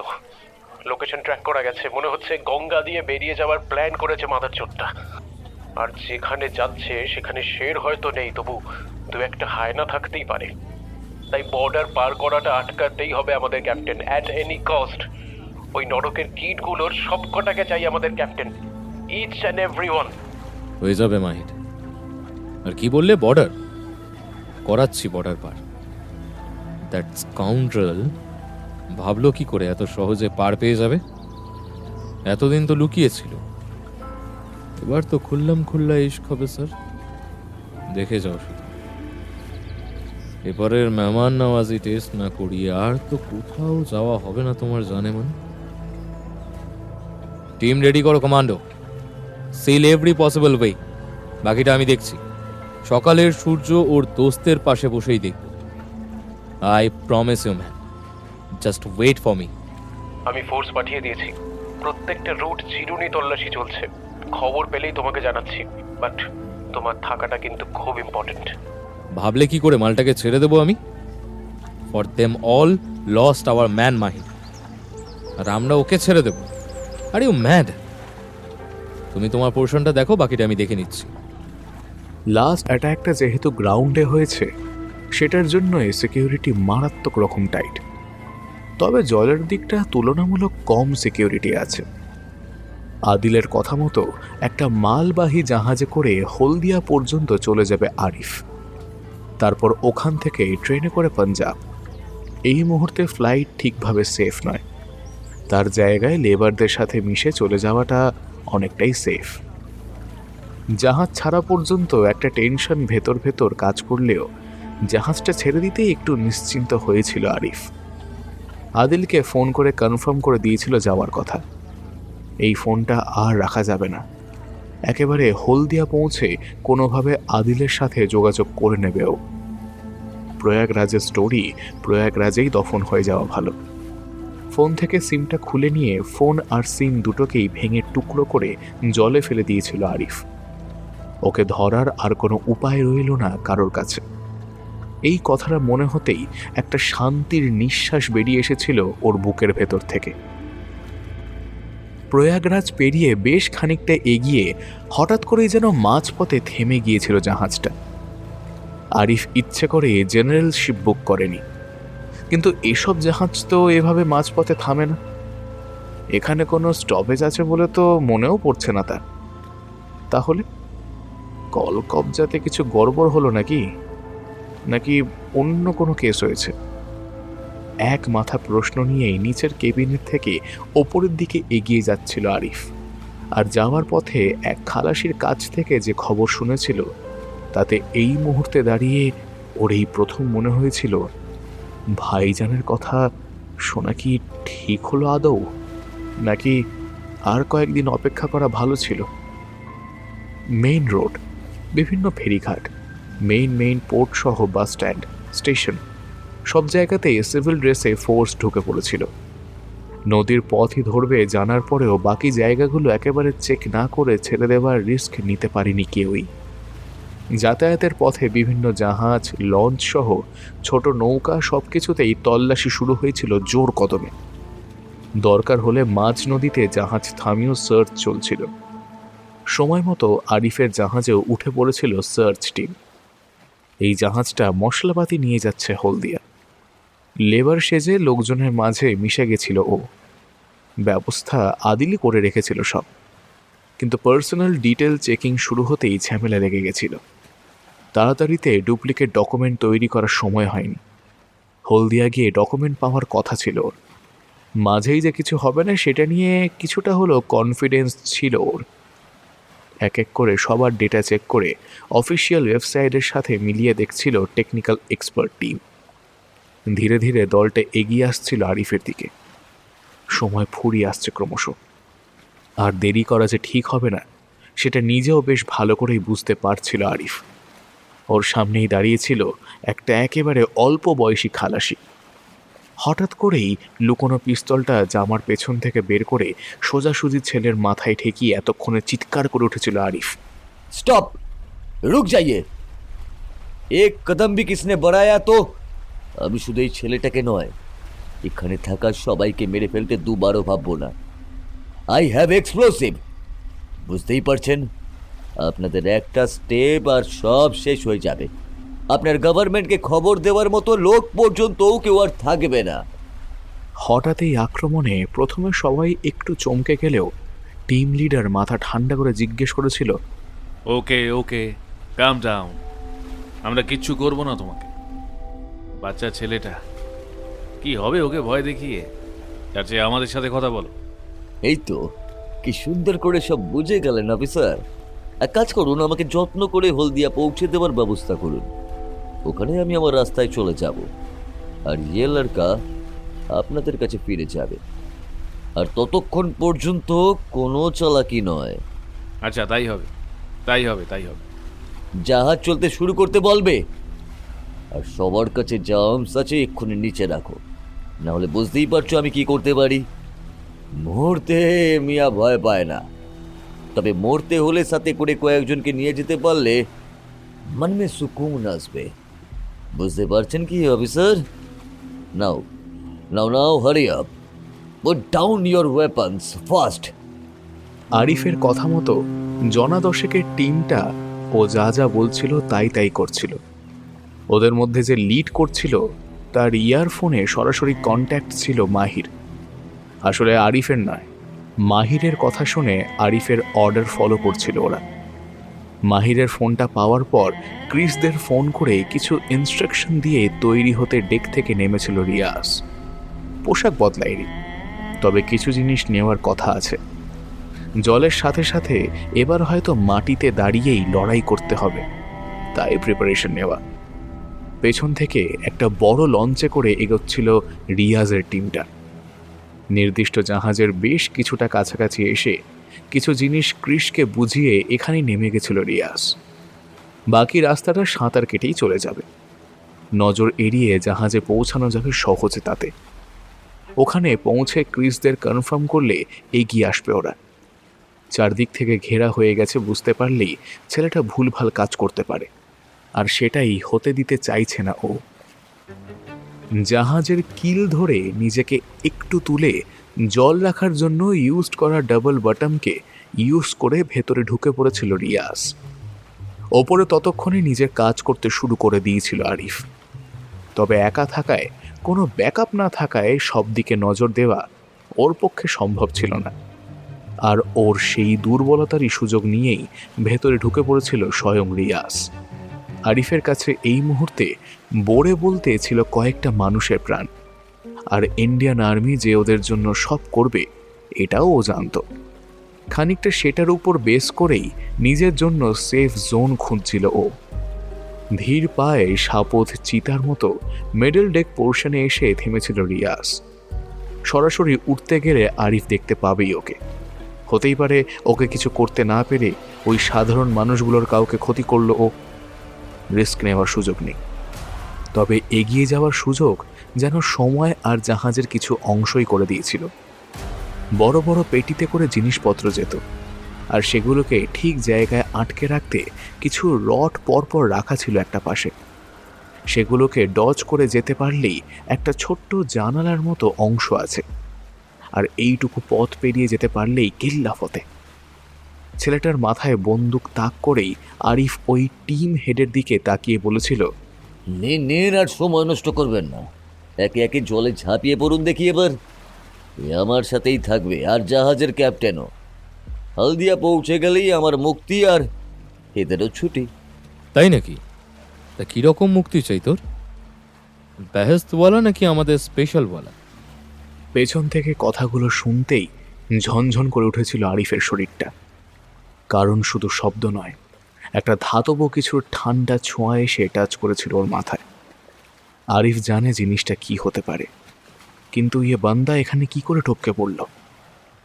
লোকেশন ট্র্যাক করা গেছে, মনে হচ্ছে গঙ্গা দিয়ে বেরিয়ে যাওয়ার প্ল্যান করেছে মাদার চোরটা। আর যেখানে যাচ্ছে সেখানে শের হয়তো নেই, তবু দু একটা হায়না থাকতেই পারে। তাই বর্ডার পার করাটা আটকাতেই হবে আমাদের ক্যাপ্টেন, অ্যাট এনি কস্ট। ওই নরকের কীটগুলোর সবকটাকে চাই আমাদের ক্যাপ্টেন, ইচ অ্যান্ড এভরিওয়ান। হয়ে যাবে মাহির। আর কি বললে? বর্ডার করাচ্ছি, বর্ডার পার। দ্যাট স্কাউন্ড্রেল ভাবলো কি করে এত সহজে পার পেয়ে যাবে? এতদিন তো লুকিয়েছিল, এবার তো খুল্লাম খুল্লা ইশক হবে স্যার। দেখে যাও শুধু। এবারের মেহমান নওয়াজি টেস্ট না করিয়ে আর তো কোথাও যাওয়া হবে না তোমার, জানে মান। টিম রেডি করো commando, seal every possible way. বাকিটা আমি দেখছি। সকালের সূর্য ওর দোস্তের পাশে বসেই দেখব। I promise you man, just wait for me. আমি ফোর্স পাঠিয়ে দিয়েছি, প্রত্যেকটা রুট চিরুনি তল্লাশি চলছে। খবর পেলেই তোমাকে জানাচ্ছি, বাট তোমার থাকাটা কিন্তু খুব ইম্পর্টেন্ট। ভাবলে কি করে মালটাকে ছেড়ে দেবো আমি? For them all lost our man Mahin, আর আমরা ওকে ছেড়ে দেব? Are you mad? তুমি তোমার পোর্শনটা দেখো, বাকিটা আমি দেখে নিচ্ছি। লাস্ট অ্যাটাকটা যেহেতু গ্রাউন্ডে হয়েছে, সেটার জন্যই সিকিউরিটি মারাত্মক রকম টাইট। তবে জলের দিকটা তুলনামূলক কম সিকিউরিটি আছে। আদিলের কথা মতো একটা মালবাহী জাহাজে করে হলদিয়া পর্যন্ত চলে যাবে আরিফ, তারপর ওখান থেকে ট্রেনে করে পাঞ্জাব। এই মুহূর্তে ফ্লাইট ঠিকভাবে সেফ নয়, তার জায়গায় লেবারদের সাথে মিশে চলে যাওয়াটা অনেকটাই সেফ। জাহাজ ছাড়া পর্যন্ত একটা টেনশন ভেতর ভেতর কাজ করলেও জাহাজটা ছেড়ে দিতেই একটু নিশ্চিন্ত হয়েছিল আরিফ। আদিলকে ফোন করে কনফার্ম করে দিয়েছিল যাওয়ার কথা। এই ফোনটা আর রাখা যাবে না, একেবারে হলদিয়া পৌঁছে কোনোভাবে আদিলের সাথে যোগাযোগ করে নেবেও। প্রয়াগরাজের স্টোরি প্রয়াগরাজেই দফন হয়ে যাওয়া ভালো। ফোন থেকে সিমটা খুলে নিয়ে ফোন আর সিম দুটোকেই ভেঙে টুকরো করে জলে ফেলে দিয়েছিল আরিফ। ওকে ধরার আর কোনো উপায় রইল না কারোর কাছে। এই কথাটা মনে হতেই একটা শান্তির নিঃশ্বাস বেরিয়ে এসেছিল ওর বুকের ভেতর থেকে। প্রয়াগরাজ পেরিয়ে বেশ খানিকটা এগিয়ে হঠাৎ করেই যেন মাঝপথে থেমে গিয়েছিল জাহাজটা। আরিফ ইচ্ছে করে জেনারেল শিপ বুক করেনি, কিন্তু এসব জাহাজ তো এভাবে মাঝপথে থামে না। এখানে কোনো স্টপেজ আছে বলে তো মনেও পড়ছে না তার। তাহলে কল কবজাতে কিছু গড়বড় হলো নাকি নাকি অন্য কোনো কেস হয়েছে? এক মাথা প্রশ্ন নিয়েই নিচের কেবিনের থেকে ওপরের দিকে এগিয়ে যাচ্ছিল আরিফ। আর যাওয়ার পথে এক খালাসির কাছ থেকে যে খবর শুনেছিল, তাতে এই মুহূর্তে দাঁড়িয়ে ওর এই প্রথম মনে হয়েছিল ভাইজানের কথা শোনা কি ঠিক হলো আদৌ, নাকি আর কয়েকদিন অপেক্ষা করা ভালো ছিল। মেইন রোড, বিভিন্ন ফেরিঘাট, মেইন পোর্ট সহ বাস স্ট্যান্ড, স্টেশন, সব জায়গাতেই সিভিল ড্রেসে ফোর্স ঢুকে পড়েছিল। নদীর পথই ধরবে জানার পরেও বাকি জায়গাগুলো একেবারে চেক না করে ছেড়ে দেওয়ার রিস্ক নিতে পারেনি কেউই। যাতায়াতের পথে বিভিন্ন জাহাজ, লঞ্চ সহ ছোট নৌকা সবকিছুতেই তল্লাশি শুরু হয়েছিল জোর কদমে। দরকার হলে মাঝ নদীতে জাহাজ থামিয়েও সার্চ চলছিল। সময় মতো আরিফের জাহাজেও উঠে পড়েছিল সার্চ টিম। এই জাহাজটা মশলাপাতি নিয়ে যাচ্ছে হলদিয়া। লেবার সেজে লোকজনের মাঝে মিশে গেছিল ও। ব্যবস্থা আদিলই করে রেখেছিল সব, কিন্তু পার্সোনাল ডিটেল চেকিং শুরু হতেই ঝামেলা লেগে গেছিল। তাড়াতাড়িতে ডুপ্লিকেট ডকুমেন্ট তৈরি করার সময় হয়নি। হলদিয়া গিয়ে ডকুমেন্ট পাওয়ার কথা ছিল ওর। মাঝেই যে কিছু হবে না সেটা নিয়ে কিছুটা হলেও কনফিডেন্স ছিল ওর। এক এক করে সবার ডেটা চেক করে অফিসিয়াল ওয়েবসাইটের সাথে মিলিয়ে দেখছিল টেকনিক্যাল এক্সপার্ট টিম। ধীরে ধীরে দলটা এগিয়ে আসছিল আরিফের দিকে। সময় ফুরিয়ে আসছে ক্রমশ, আর দেরি করা যে ঠিক হবে না সেটা নিজেও বেশ ভালো করেই বুঝতে পারছিল আরিফ। ওর সামনেই দাঁড়িয়েছিল একটা একেবারে অল্প বয়সী খালাসি। হঠাৎ করেই লুকোনো পিস্তলটা জামার পেছন থেকে বের করে সোজাসুজি ছেলের মাথায় ঠেকিয়ে এতক্ষণে চিৎকার করে উঠেছিল আরিফ, স্টপ, রুক যাইয়ে, এক কদম ভি কিসনে বড়ায়া তো। আমি শুধু এই ছেলেটাকে নয়, এখানে থাকা সবাইকে মেরে ফেলতে দুবারও ভাববো না। I have explosive. বুঝতেই পারছেন, আপনাদের একটা স্টেপ আর সব শেষ হয়ে যাবে। আপনার গভর্নমেন্টকে খবর দেওয়ার মতো লোক পর্যন্তও কেউ আর থাকবে না। হঠাৎ এই আক্রমণে প্রথমে সবাই একটু চমকে গেলেও টিম লিডার মাথা ঠান্ডা করে জিজ্ঞেস করেছিল, ওকে ওকে, কাম ডাউন, আমরা কিচ্ছু করব না তোমাকে। বাচ্চা ছেলেটা, কি হবে ওকে ভয় দেখিয়ে? তার চেয়ে আমাদের সাথে কথা বলো। এই তো, কি সুন্দর করে সব বুঝে গেলেন অফিসার। এক কাজ করুন, আমাকে যত্ন করে হলদিয়া পৌঁছে দেওয়ার ব্যবস্থা করুন। ওখানে আমি আমার রাস্তায় চলে যাব, আর ইয়ে লড়কা আপনাদের কাছে ফিরে যাবে। আর ততক্ষণ পর্যন্ত কোনো চালাকি নয়। আচ্ছা, তাই হবে, তাই হবে, তাই হবে। জাহাজ চলতে শুরু করতে বলবে, আর সবার কাছে জার্মস আছে এক্ষুনি নিচে রাখো, না হলে বুঝতেই পারছো আমি কি করতে পারি। মরতে মিয়া ভয় পায় না, তবে মরতে হলে সাথে করে কয়েকজনকে নিয়ে যেতে পারলে মন মে সুকুন আসবে। বুঝতে পারছেন কি officer? Now now now, hurry up, put down your weapons fast. আরিফের কথা মতো জনাদশেকের টিমটা ও যা যা বলছিল তাই তাই করছিল। ওদের মধ্যে যে লিড করছিল তার ইয়ারফোনে সরাসরি কন্ট্যাক্ট ছিল মাহির। আসলে আরিফের নয়, মাহিরের কথা শুনে আরিফের অর্ডার ফলো করছিল ওরা। মাহিরের ফোনটা পাওয়ার পর ক্রিসদের ফোন করে কিছু ইনস্ট্রাকশন দিয়ে তৈরি হতে ডেক থেকে নেমেছিল রিয়াজ। পোশাক বদলায়নি, তবে কিছু জিনিস নেওয়ার কথা আছে। জলের সাথে সাথে এবার হয়তো মাটিতে দাঁড়িয়েই লড়াই করতে হবে, তাই প্রিপারেশন নেওয়া। পেছন থেকে একটা বড় লঞ্চে করে এগোচ্ছিল রিয়াজের টিমটা। নির্দিষ্ট জাহাজের বেশ কিছুটা কাছাকাছি এসে কিছু জিনিস ক্রিসকে বুঝিয়ে এখানে নেমে গেছিল রিয়াজ। বাকি রাস্তাটা সাঁতার কেটেই চলে যাবে, নজর এড়িয়ে জাহাজে পৌঁছানো যাবে সহজে তাতে। ওখানে পৌঁছে ক্রিসদের কনফার্ম করলে এগিয়ে আসবে ওরা। চারদিক থেকে ঘেরা হয়ে গেছে বুঝতে পারলেই ছেলেটা ভুলভাল কাজ করতে পারে, আর সেটাই হতে দিতে চাইছে না ও। জাহাজের কিল ধরে নিজেকে একটু তুলে জল রাখার জন্য ইউজ করা ডাবল বটমকে ইউজ করে ভেতরে ঢুকে পড়েছিল রিয়াজ। ওপরে ততক্ষণে নিজের কাজ করতে শুরু করে দিয়েছিল আরিফ। তবে একা থাকায়, কোনো ব্যাকআপ না থাকায় সব দিকে নজর দেওয়া ওর পক্ষে সম্ভব ছিল না। আর ওর সেই দুর্বলতারই সুযোগ নিয়েই ভেতরে ঢুকে পড়েছিল স্বয়ং রিয়াজ। আরিফের কাছে এই মুহূর্তে বোরে বলতে ছিল কয়েকটা মানুষের প্রাণ, আর ইন্ডিয়ান আর্মি যে ওদের জন্য সব করবে এটাও ও জানত। খানিকটা সেটার উপর বেস করেই নিজের জন্য সেফ জোন খুঁজছিল ও। ধীর পায়ে সাপথ চিতার মতো মিডল ডেক পোর্শনে এসে থেমেছিল রিয়াজ। সরাসরি উঠতে গেলে আরিফ দেখতে পাবেই ওকে। হতেই পারে ওকে কিছু করতে না পেরে ওই সাধারণ মানুষগুলোর কাউকে ক্ষতি করলো ও। রিস্ক নেওয়ার সুযোগ নেই, তবে এগিয়ে যাওয়ার সুযোগ যেন সময় আর জাহাজের কিছু অংশই করে দিয়েছিল। বড় বড় পেটিতে করে জিনিসপত্র যেত, আর সেগুলোকে ঠিক জায়গায় আটকে রাখতে কিছু রড পরপর রাখা ছিল একটা পাশে। সেগুলোকে ডজ করে যেতে পারলেই একটা ছোট্ট জানালার মতো অংশ আছে, আর এইটুকু পথ পেরিয়ে যেতে পারলেই কেল্লা ফতে। ছেলেটার মাথায় বন্দুক তাক করেই আরিফ ওই টিম হেডের দিকে তাকিয়ে বলেছিল, নিন আর সময় নষ্ট করবেন না, একে একে জলে ঝাঁপিয়ে পড়ুন দেখি এবার। এ আমার সাথেই থাকবে, আর জাহাজের ক্যাপ্টেনও। হলদিয়া পৌঁছে গেলেই আমার মুক্তি, আর এদেরও ছুটি। তাই নাকি? তা কিরকম মুক্তি চাই তোর? বেহেস্তওয়ালা নাকি আমাদের স্পেশালওয়ালা? পেছন থেকে কথাগুলো শুনতেই ঝনঝন করে উঠেছিল আরিফের শরীরটা। কারণ শুধু শব্দ নয়, একটা ধাতব কিছুর ঠান্ডা ছোঁয়া এসে টাচ করেছিল ওর মাথায়। আরিফ জানে জিনিসটা কি হতে পারে, কিন্তু ইয়ে বান্দা এখানে কি করে টপকে পড়ল?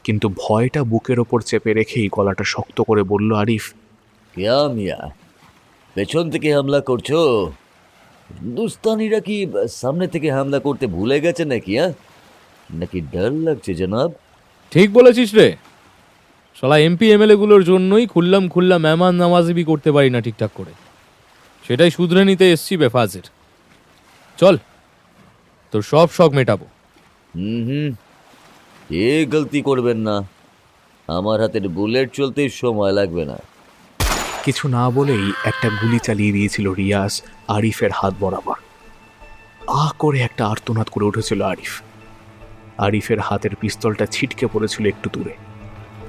কিন্তু ভয়টা বুকের ওপর চেপে রেখেই গলাটা শক্ত করে বলল আরিফ, কেয়া মিয়া, পেছন থেকে হামলা করছো? হিন্দুস্তানিরা কি সামনে থেকে হামলা করতে ভুলে গেছে নাকি? নাকি ডর লাগছে জনাব? ঠিক বলেছিস রে। শালা এমপি এমএলএ গুলোর জন্যই খুল্লাম মেহমান নামাজিবি করতে পারি না ঠিকঠাক করে। সেটাই শুধরে নিতে এসছি বেফাজের। চল, তোর সব শখ মেটাবো। এ গলতি করবেন না, আমার হাতের বুলেট চলতে সময় লাগবে না। কিছু না বলেই একটা গুলি চালিয়ে দিয়েছিল রিয়াজ আরিফের হাত বরাবর। করে একটা আর্তনাদ করে উঠেছিল আরিফ। আরিফের হাতের পিস্তলটা ছিটকে পড়েছিল একটু দূরে,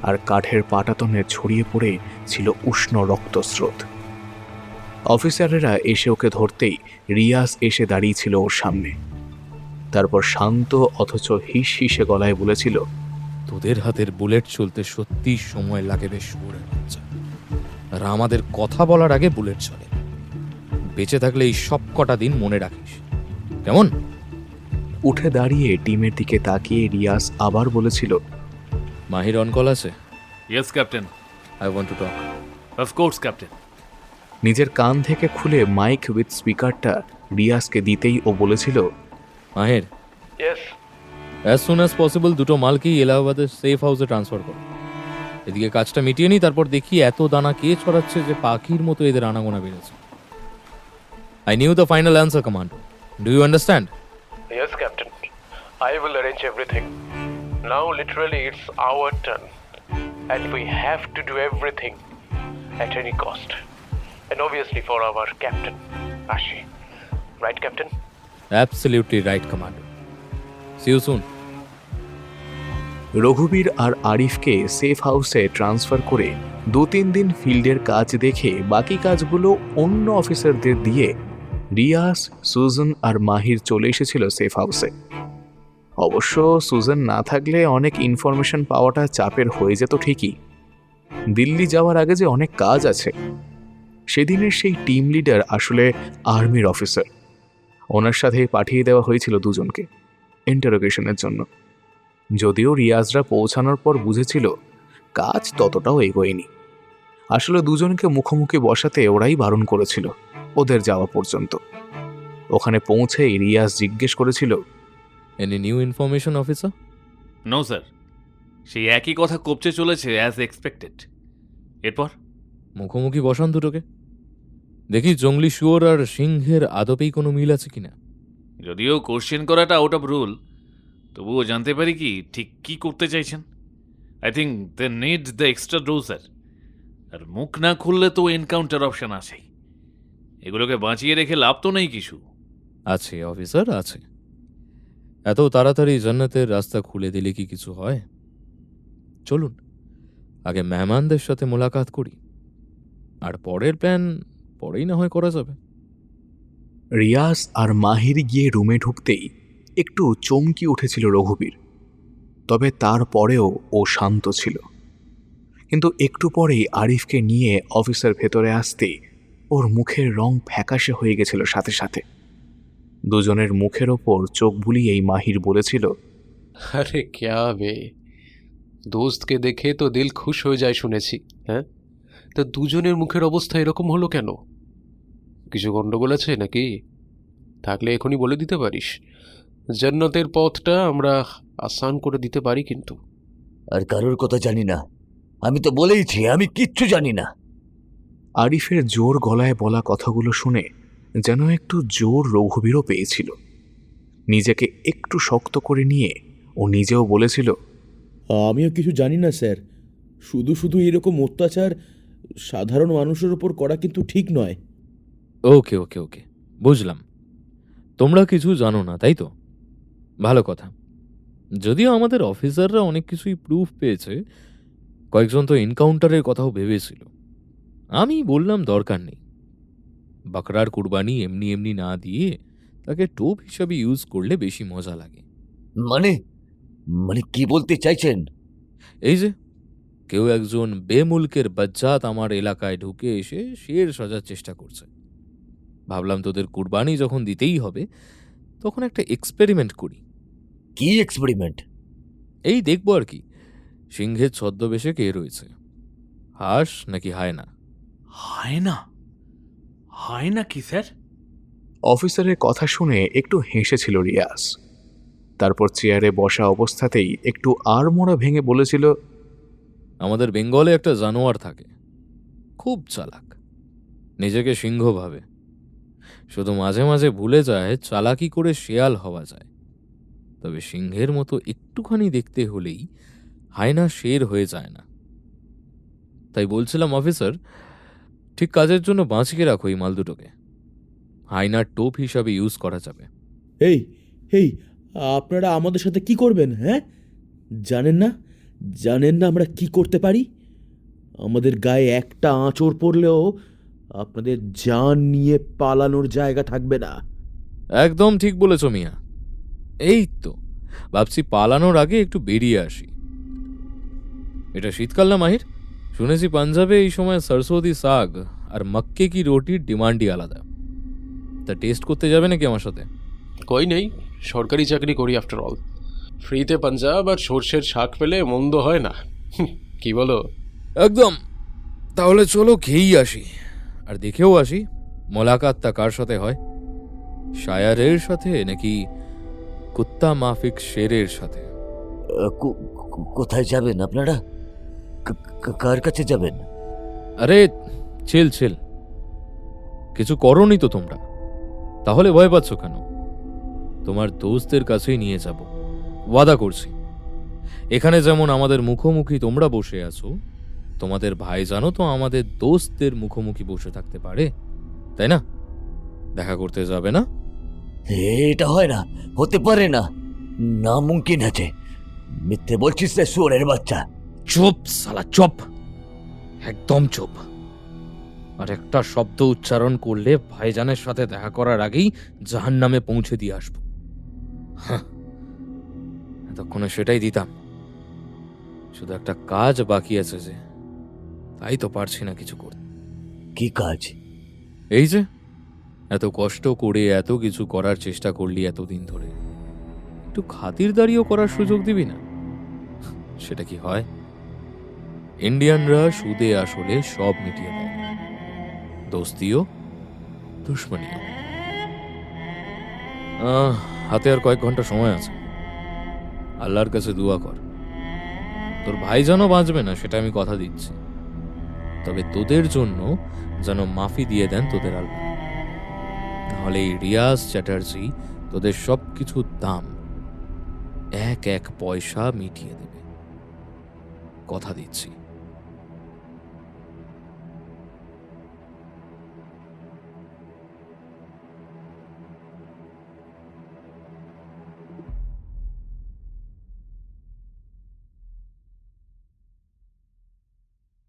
আর কাঠের পাটাতনে ছড়িয়ে পড়ে ছিল উষ্ণ রক্তস্রোত। অফিসারেরা এসে ওকে ধরতেই রিয়াজ এসে দাঁড়িয়েছিল ওর সামনে। তারপর শান্ত অথচ হিস হিসে গলায় বলেছিল, তোদের হাতের বুলেট চলতে সত্যি সময় লাগে বেশ করে, আর আমাদের কথা বলার আগে বুলেট চলে। বেঁচে থাকলে এই সব কটা দিন মনে রাখিস, কেমন? উঠে দাঁড়িয়ে টিমের দিকে তাকিয়ে রিয়াজ আবার বলেছিল, মাহির অন কল আছে? Yes captain. I want to talk. Of course captain. নিজের কান থেকে খুলে মাইক উইথ স্পিকারটা রিয়াজকে দিতেই ও বলেছিল, Mahir, yes. As soon as possible দুটো মালকেই এলাহাবাদের সেফ হাউসে ট্রান্সফার করো। এদিকে কাজটা মিটিয়ে নিই, তারপর দেখি এত দানা কে ছড়াচ্ছে যে পাখির মতো এদের আনাগোনা বেড়েছে। I knew the final answer, commando. Do you understand? Yes captain. I will arrange everything. Now literally it's our turn. And we have to do everything at any cost. And obviously for our captain, Ashi. Right, Captain? Absolutely right, Commander. See you soon. Raghubir আর আরিফকে safe হাউসে transfer করে 2-3 দিন ফিল্ডের কাজ দেখে বাকি কাজগুলো অন্য অফিসারদের দিয়ে রিয়াজ, সুজন আর মাহির চলে এসেছিল সেফ হাউসে। অবশ্য সুজন না থাকলে অনেক ইনফরমেশন পাওয়াটা চাপের হয়ে যেত ঠিকই। দিল্লি যাওয়ার আগে যে অনেক কাজ আছে। সেদিনের সেই টিম লিডার আসলে আর্মির অফিসার। ওনার সাথে পাঠিয়ে দেওয়া হয়েছিল দুজনকে ইন্টারোগেশনের জন্য। যদিও রিয়াজরা পৌঁছানোর পর বুঝেছিল কাজ ততটাও এগোয়নি। আসলে দুজনকে মুখোমুখি বসাতে ওরাই বারণ করেছিল ওদের যাওয়া পর্যন্ত। ওখানে পৌঁছেই রিয়াজ জিজ্ঞেস করেছিল, any new information officer? No sir, সেই একই কথা কপচে চলেছে অ্যাজ এক্সপেক্টেড। এরপর মুখোমুখি বসান দুটোকে, দেখি জঙ্গলি শুয়োর আর সিংহের আদপেই কোনো মিল আছে কিনা। যদিও কোশ্চেন করাটা আউট অফ রুল, তবুও জানতে পারি কি ঠিক কি করতে চাইছেন। I think they need the extra dose sir. আর মুখ না খুললে তো এনকাউন্টার অপশন আছেই। এগুলোকে বাঁচিয়ে রেখে লাভ তো নেই কিছু। আছে অফিসার, আছে। এত তাড়াতাড়ি জান্নাতের রাস্তা খুলে দিলে কি কিছু হয়? চলুন আগে মেহমানদের সাথে মোলাকাত করি, আর পরের প্ল্যান পরেই না হয় করা যাবে। রিয়াজ আর মাহির গিয়ে রুমে ঢুকতেই একটু চমকি উঠেছিল রঘুবীর। তবে তারপরেও ও শান্ত ছিল। কিন্তু একটু পরেই আরিফকে নিয়ে অফিসার ভেতরে আসতেই ওর মুখের রং ফ্যাকাশে হয়ে গেছিল সাথে সাথে। দুজনের মুখের ওপর চোখ বুলিয়েই মাহির বলেছিল, আরে ক্যা বে, দোস্তকে দেখে তো দিল খুশ হয়ে যায় শুনেছি। হ্যাঁ, তা দুজনের মুখের অবস্থা এরকম হলো কেন? কিছু গন্ডগোল আছে নাকি? থাকলে এখনই বলে দিতে পারিস। জান্নাতের পথটা আমরা আসান করে দিতে পারি। কিন্তু আর কারোর কথা জানি না, আমি তো বলেইছি আমি কিচ্ছু জানি না। আরিফের জোর গলায় বলা কথাগুলো শুনে যেন একটু জোর রঘুবীরও পেয়েছিল। নিজেকে একটু শক্ত করে নিয়ে ও নিজেও বলেছিল, আমিও কিছু জানি না স্যার। শুধু শুধু এরকম অত্যাচার সাধারণ মানুষের উপর করা কিন্তু ঠিক নয়। ওকে ওকে ওকে, বুঝলাম। তোমরা কিছু জানো না, তাই তো? ভালো কথা। যদিও আমাদের অফিসাররা অনেক কিছুই প্রুফ পেয়েছে, কয়েকজন তো এনকাউন্টারের কথাও ভেবেছিল। আমি বললাম দরকার নেই, বাকরার কুরবানি এমনি এমনি না দিয়ে তাকে টোপ হিসাবে ইউজ করলে বেশি মজা লাগে। মানে মানে কি বলতে চাইছেন? এই যে কেউ একজন বেমুলকের বজ্জাত আমার এলাকায় ঢুকে এসে শের সাজার চেষ্টা করছে। ভাবলাম তোদের কুরবানি যখন দিতেই হবে, তখন একটা এক্সপেরিমেন্ট করি। কি এক্সপেরিমেন্ট? এই দেখবো আর কি, সিংহের ছদ্মবেশে কে রয়েছে, হাঁস নাকি হায়না। হায়না? হায়না কি স্যার? অফিসারের কথা শুনে একটু হেসেছিল রিয়াজ। তারপর চেয়ারে বসা অবস্থাতেই একটু আড়মোড়া ভেঙে বলেছিল, আমাদের বেঙ্গলে একটা জানোয়ার থাকে, খুব চালাক, নিজেকে সিংহ ভাবে, শুধু মাঝে মাঝে ভুলে যায় চালাকি করে শেয়াল হওয়া যায়। তবে সিংহের মতো একটুখানি দেখতে হলেই হায়না শের হয়ে যায় না। তাই বলছিলাম অফিসার, ঠিক কাজের জন্য বাঁচিয়ে রাখো এই মাল দুটোকে, হায়নার টোপ হিসাবে ইউজ করা যাবে। এই এই আপনারা আমাদের সাথে কি করবেন? হ্যাঁ, জানেন না আমরা কি করতে পারি? আমাদের গায়ে একটা আঁচড় পড়লেও আপনাদের জান নিয়ে পালানোর জায়গা থাকবে না। একদম ঠিক বলেছ মিয়া। এই তো ভাবছি পালানোর আগে একটু বেরিয়ে আসি। এটা শীতকাল না মাহির? শুনেছি পাঞ্জাবে এই সময় সরসোদি শাক আর মক্কে কি রুটির ডিমান্ডই আলাদা। তা টেস্ট করতে যাবে নাকি আমার সাথে? কই নেই, সরকারি চাকরি করি আফটার অল। ফ্রিতে পাঞ্জাব আর সর্ষের শাক পেলে মন্দ হয় না, কি বলো? একদম। তাহলে চলো খেয়েই আসি, আর দেখেও আসি মোলাকাতটা কার সাথে হয়, শায়ারের সাথে নাকি কুত্তা মাফিক শেরের সাথে। কোথায় যাবেন আপনারা? কার কাছে যাবেন? আরে চিল চিল, কিছু করনি তো তোমরা, তাহলে ভয় পাচ্ছ কেন? তোমার দোস্তের কাছেই নিয়ে যাব। ওয়াদা করছি, এখানে যেমন আমাদের মুখোমুখি তোমরা বসে আছো, তোমাদের ভাইজানও তো আমাদের দোস্তদের মুখোমুখি বসে থাকতে পারে, তাই না? দেখা করতে যাবে না? এটা হয় না, হতে পারে না, না মুমকিন আছে। মিথ্যে বলছিস রে শুয়োরের বাচ্চা। চুপ সালা, চুপ, একদম চুপ। আর একটা শব্দ উচ্চারণ করলে ভাইজানের সাথে দেখা করার আগেই জাহান্নামে পৌঁছে দিয়ে আসবো। হাহ, এতক্ষণে সেটাই দিতাম। শুধু একটা কাজ বাকি আছে যে, তাই তো পারছি না কিছু করতে। কি কাজ? এই যে এত কষ্ট করে এত কিছু করার চেষ্টা করলি এতদিন ধরে, একটু খাতিরদারিও করার সুযোগ দিবি না? সেটা কি হয়? ইন্ডিয়ানরা সুদে আসলে সব মিটিয়ে দেয়, দোস্তিও দুশ্মনীও। হাতে আর কয়েক ঘন্টা সময় আছে, আল্লাহর কাছে দোয়া কর। তোর ভাইজানও বাঁচবে না, সেটা আমি কথা দিচ্ছি, তবে তোদের জন্য যেন মাফি দিয়ে দেন তোদের আল্লাহ, নাহলে এই রিয়াজ চ্যাটার্জি তোদের সব কিছুর দাম এক এক পয়সা মিটিয়ে দেবে, কথা দিচ্ছি।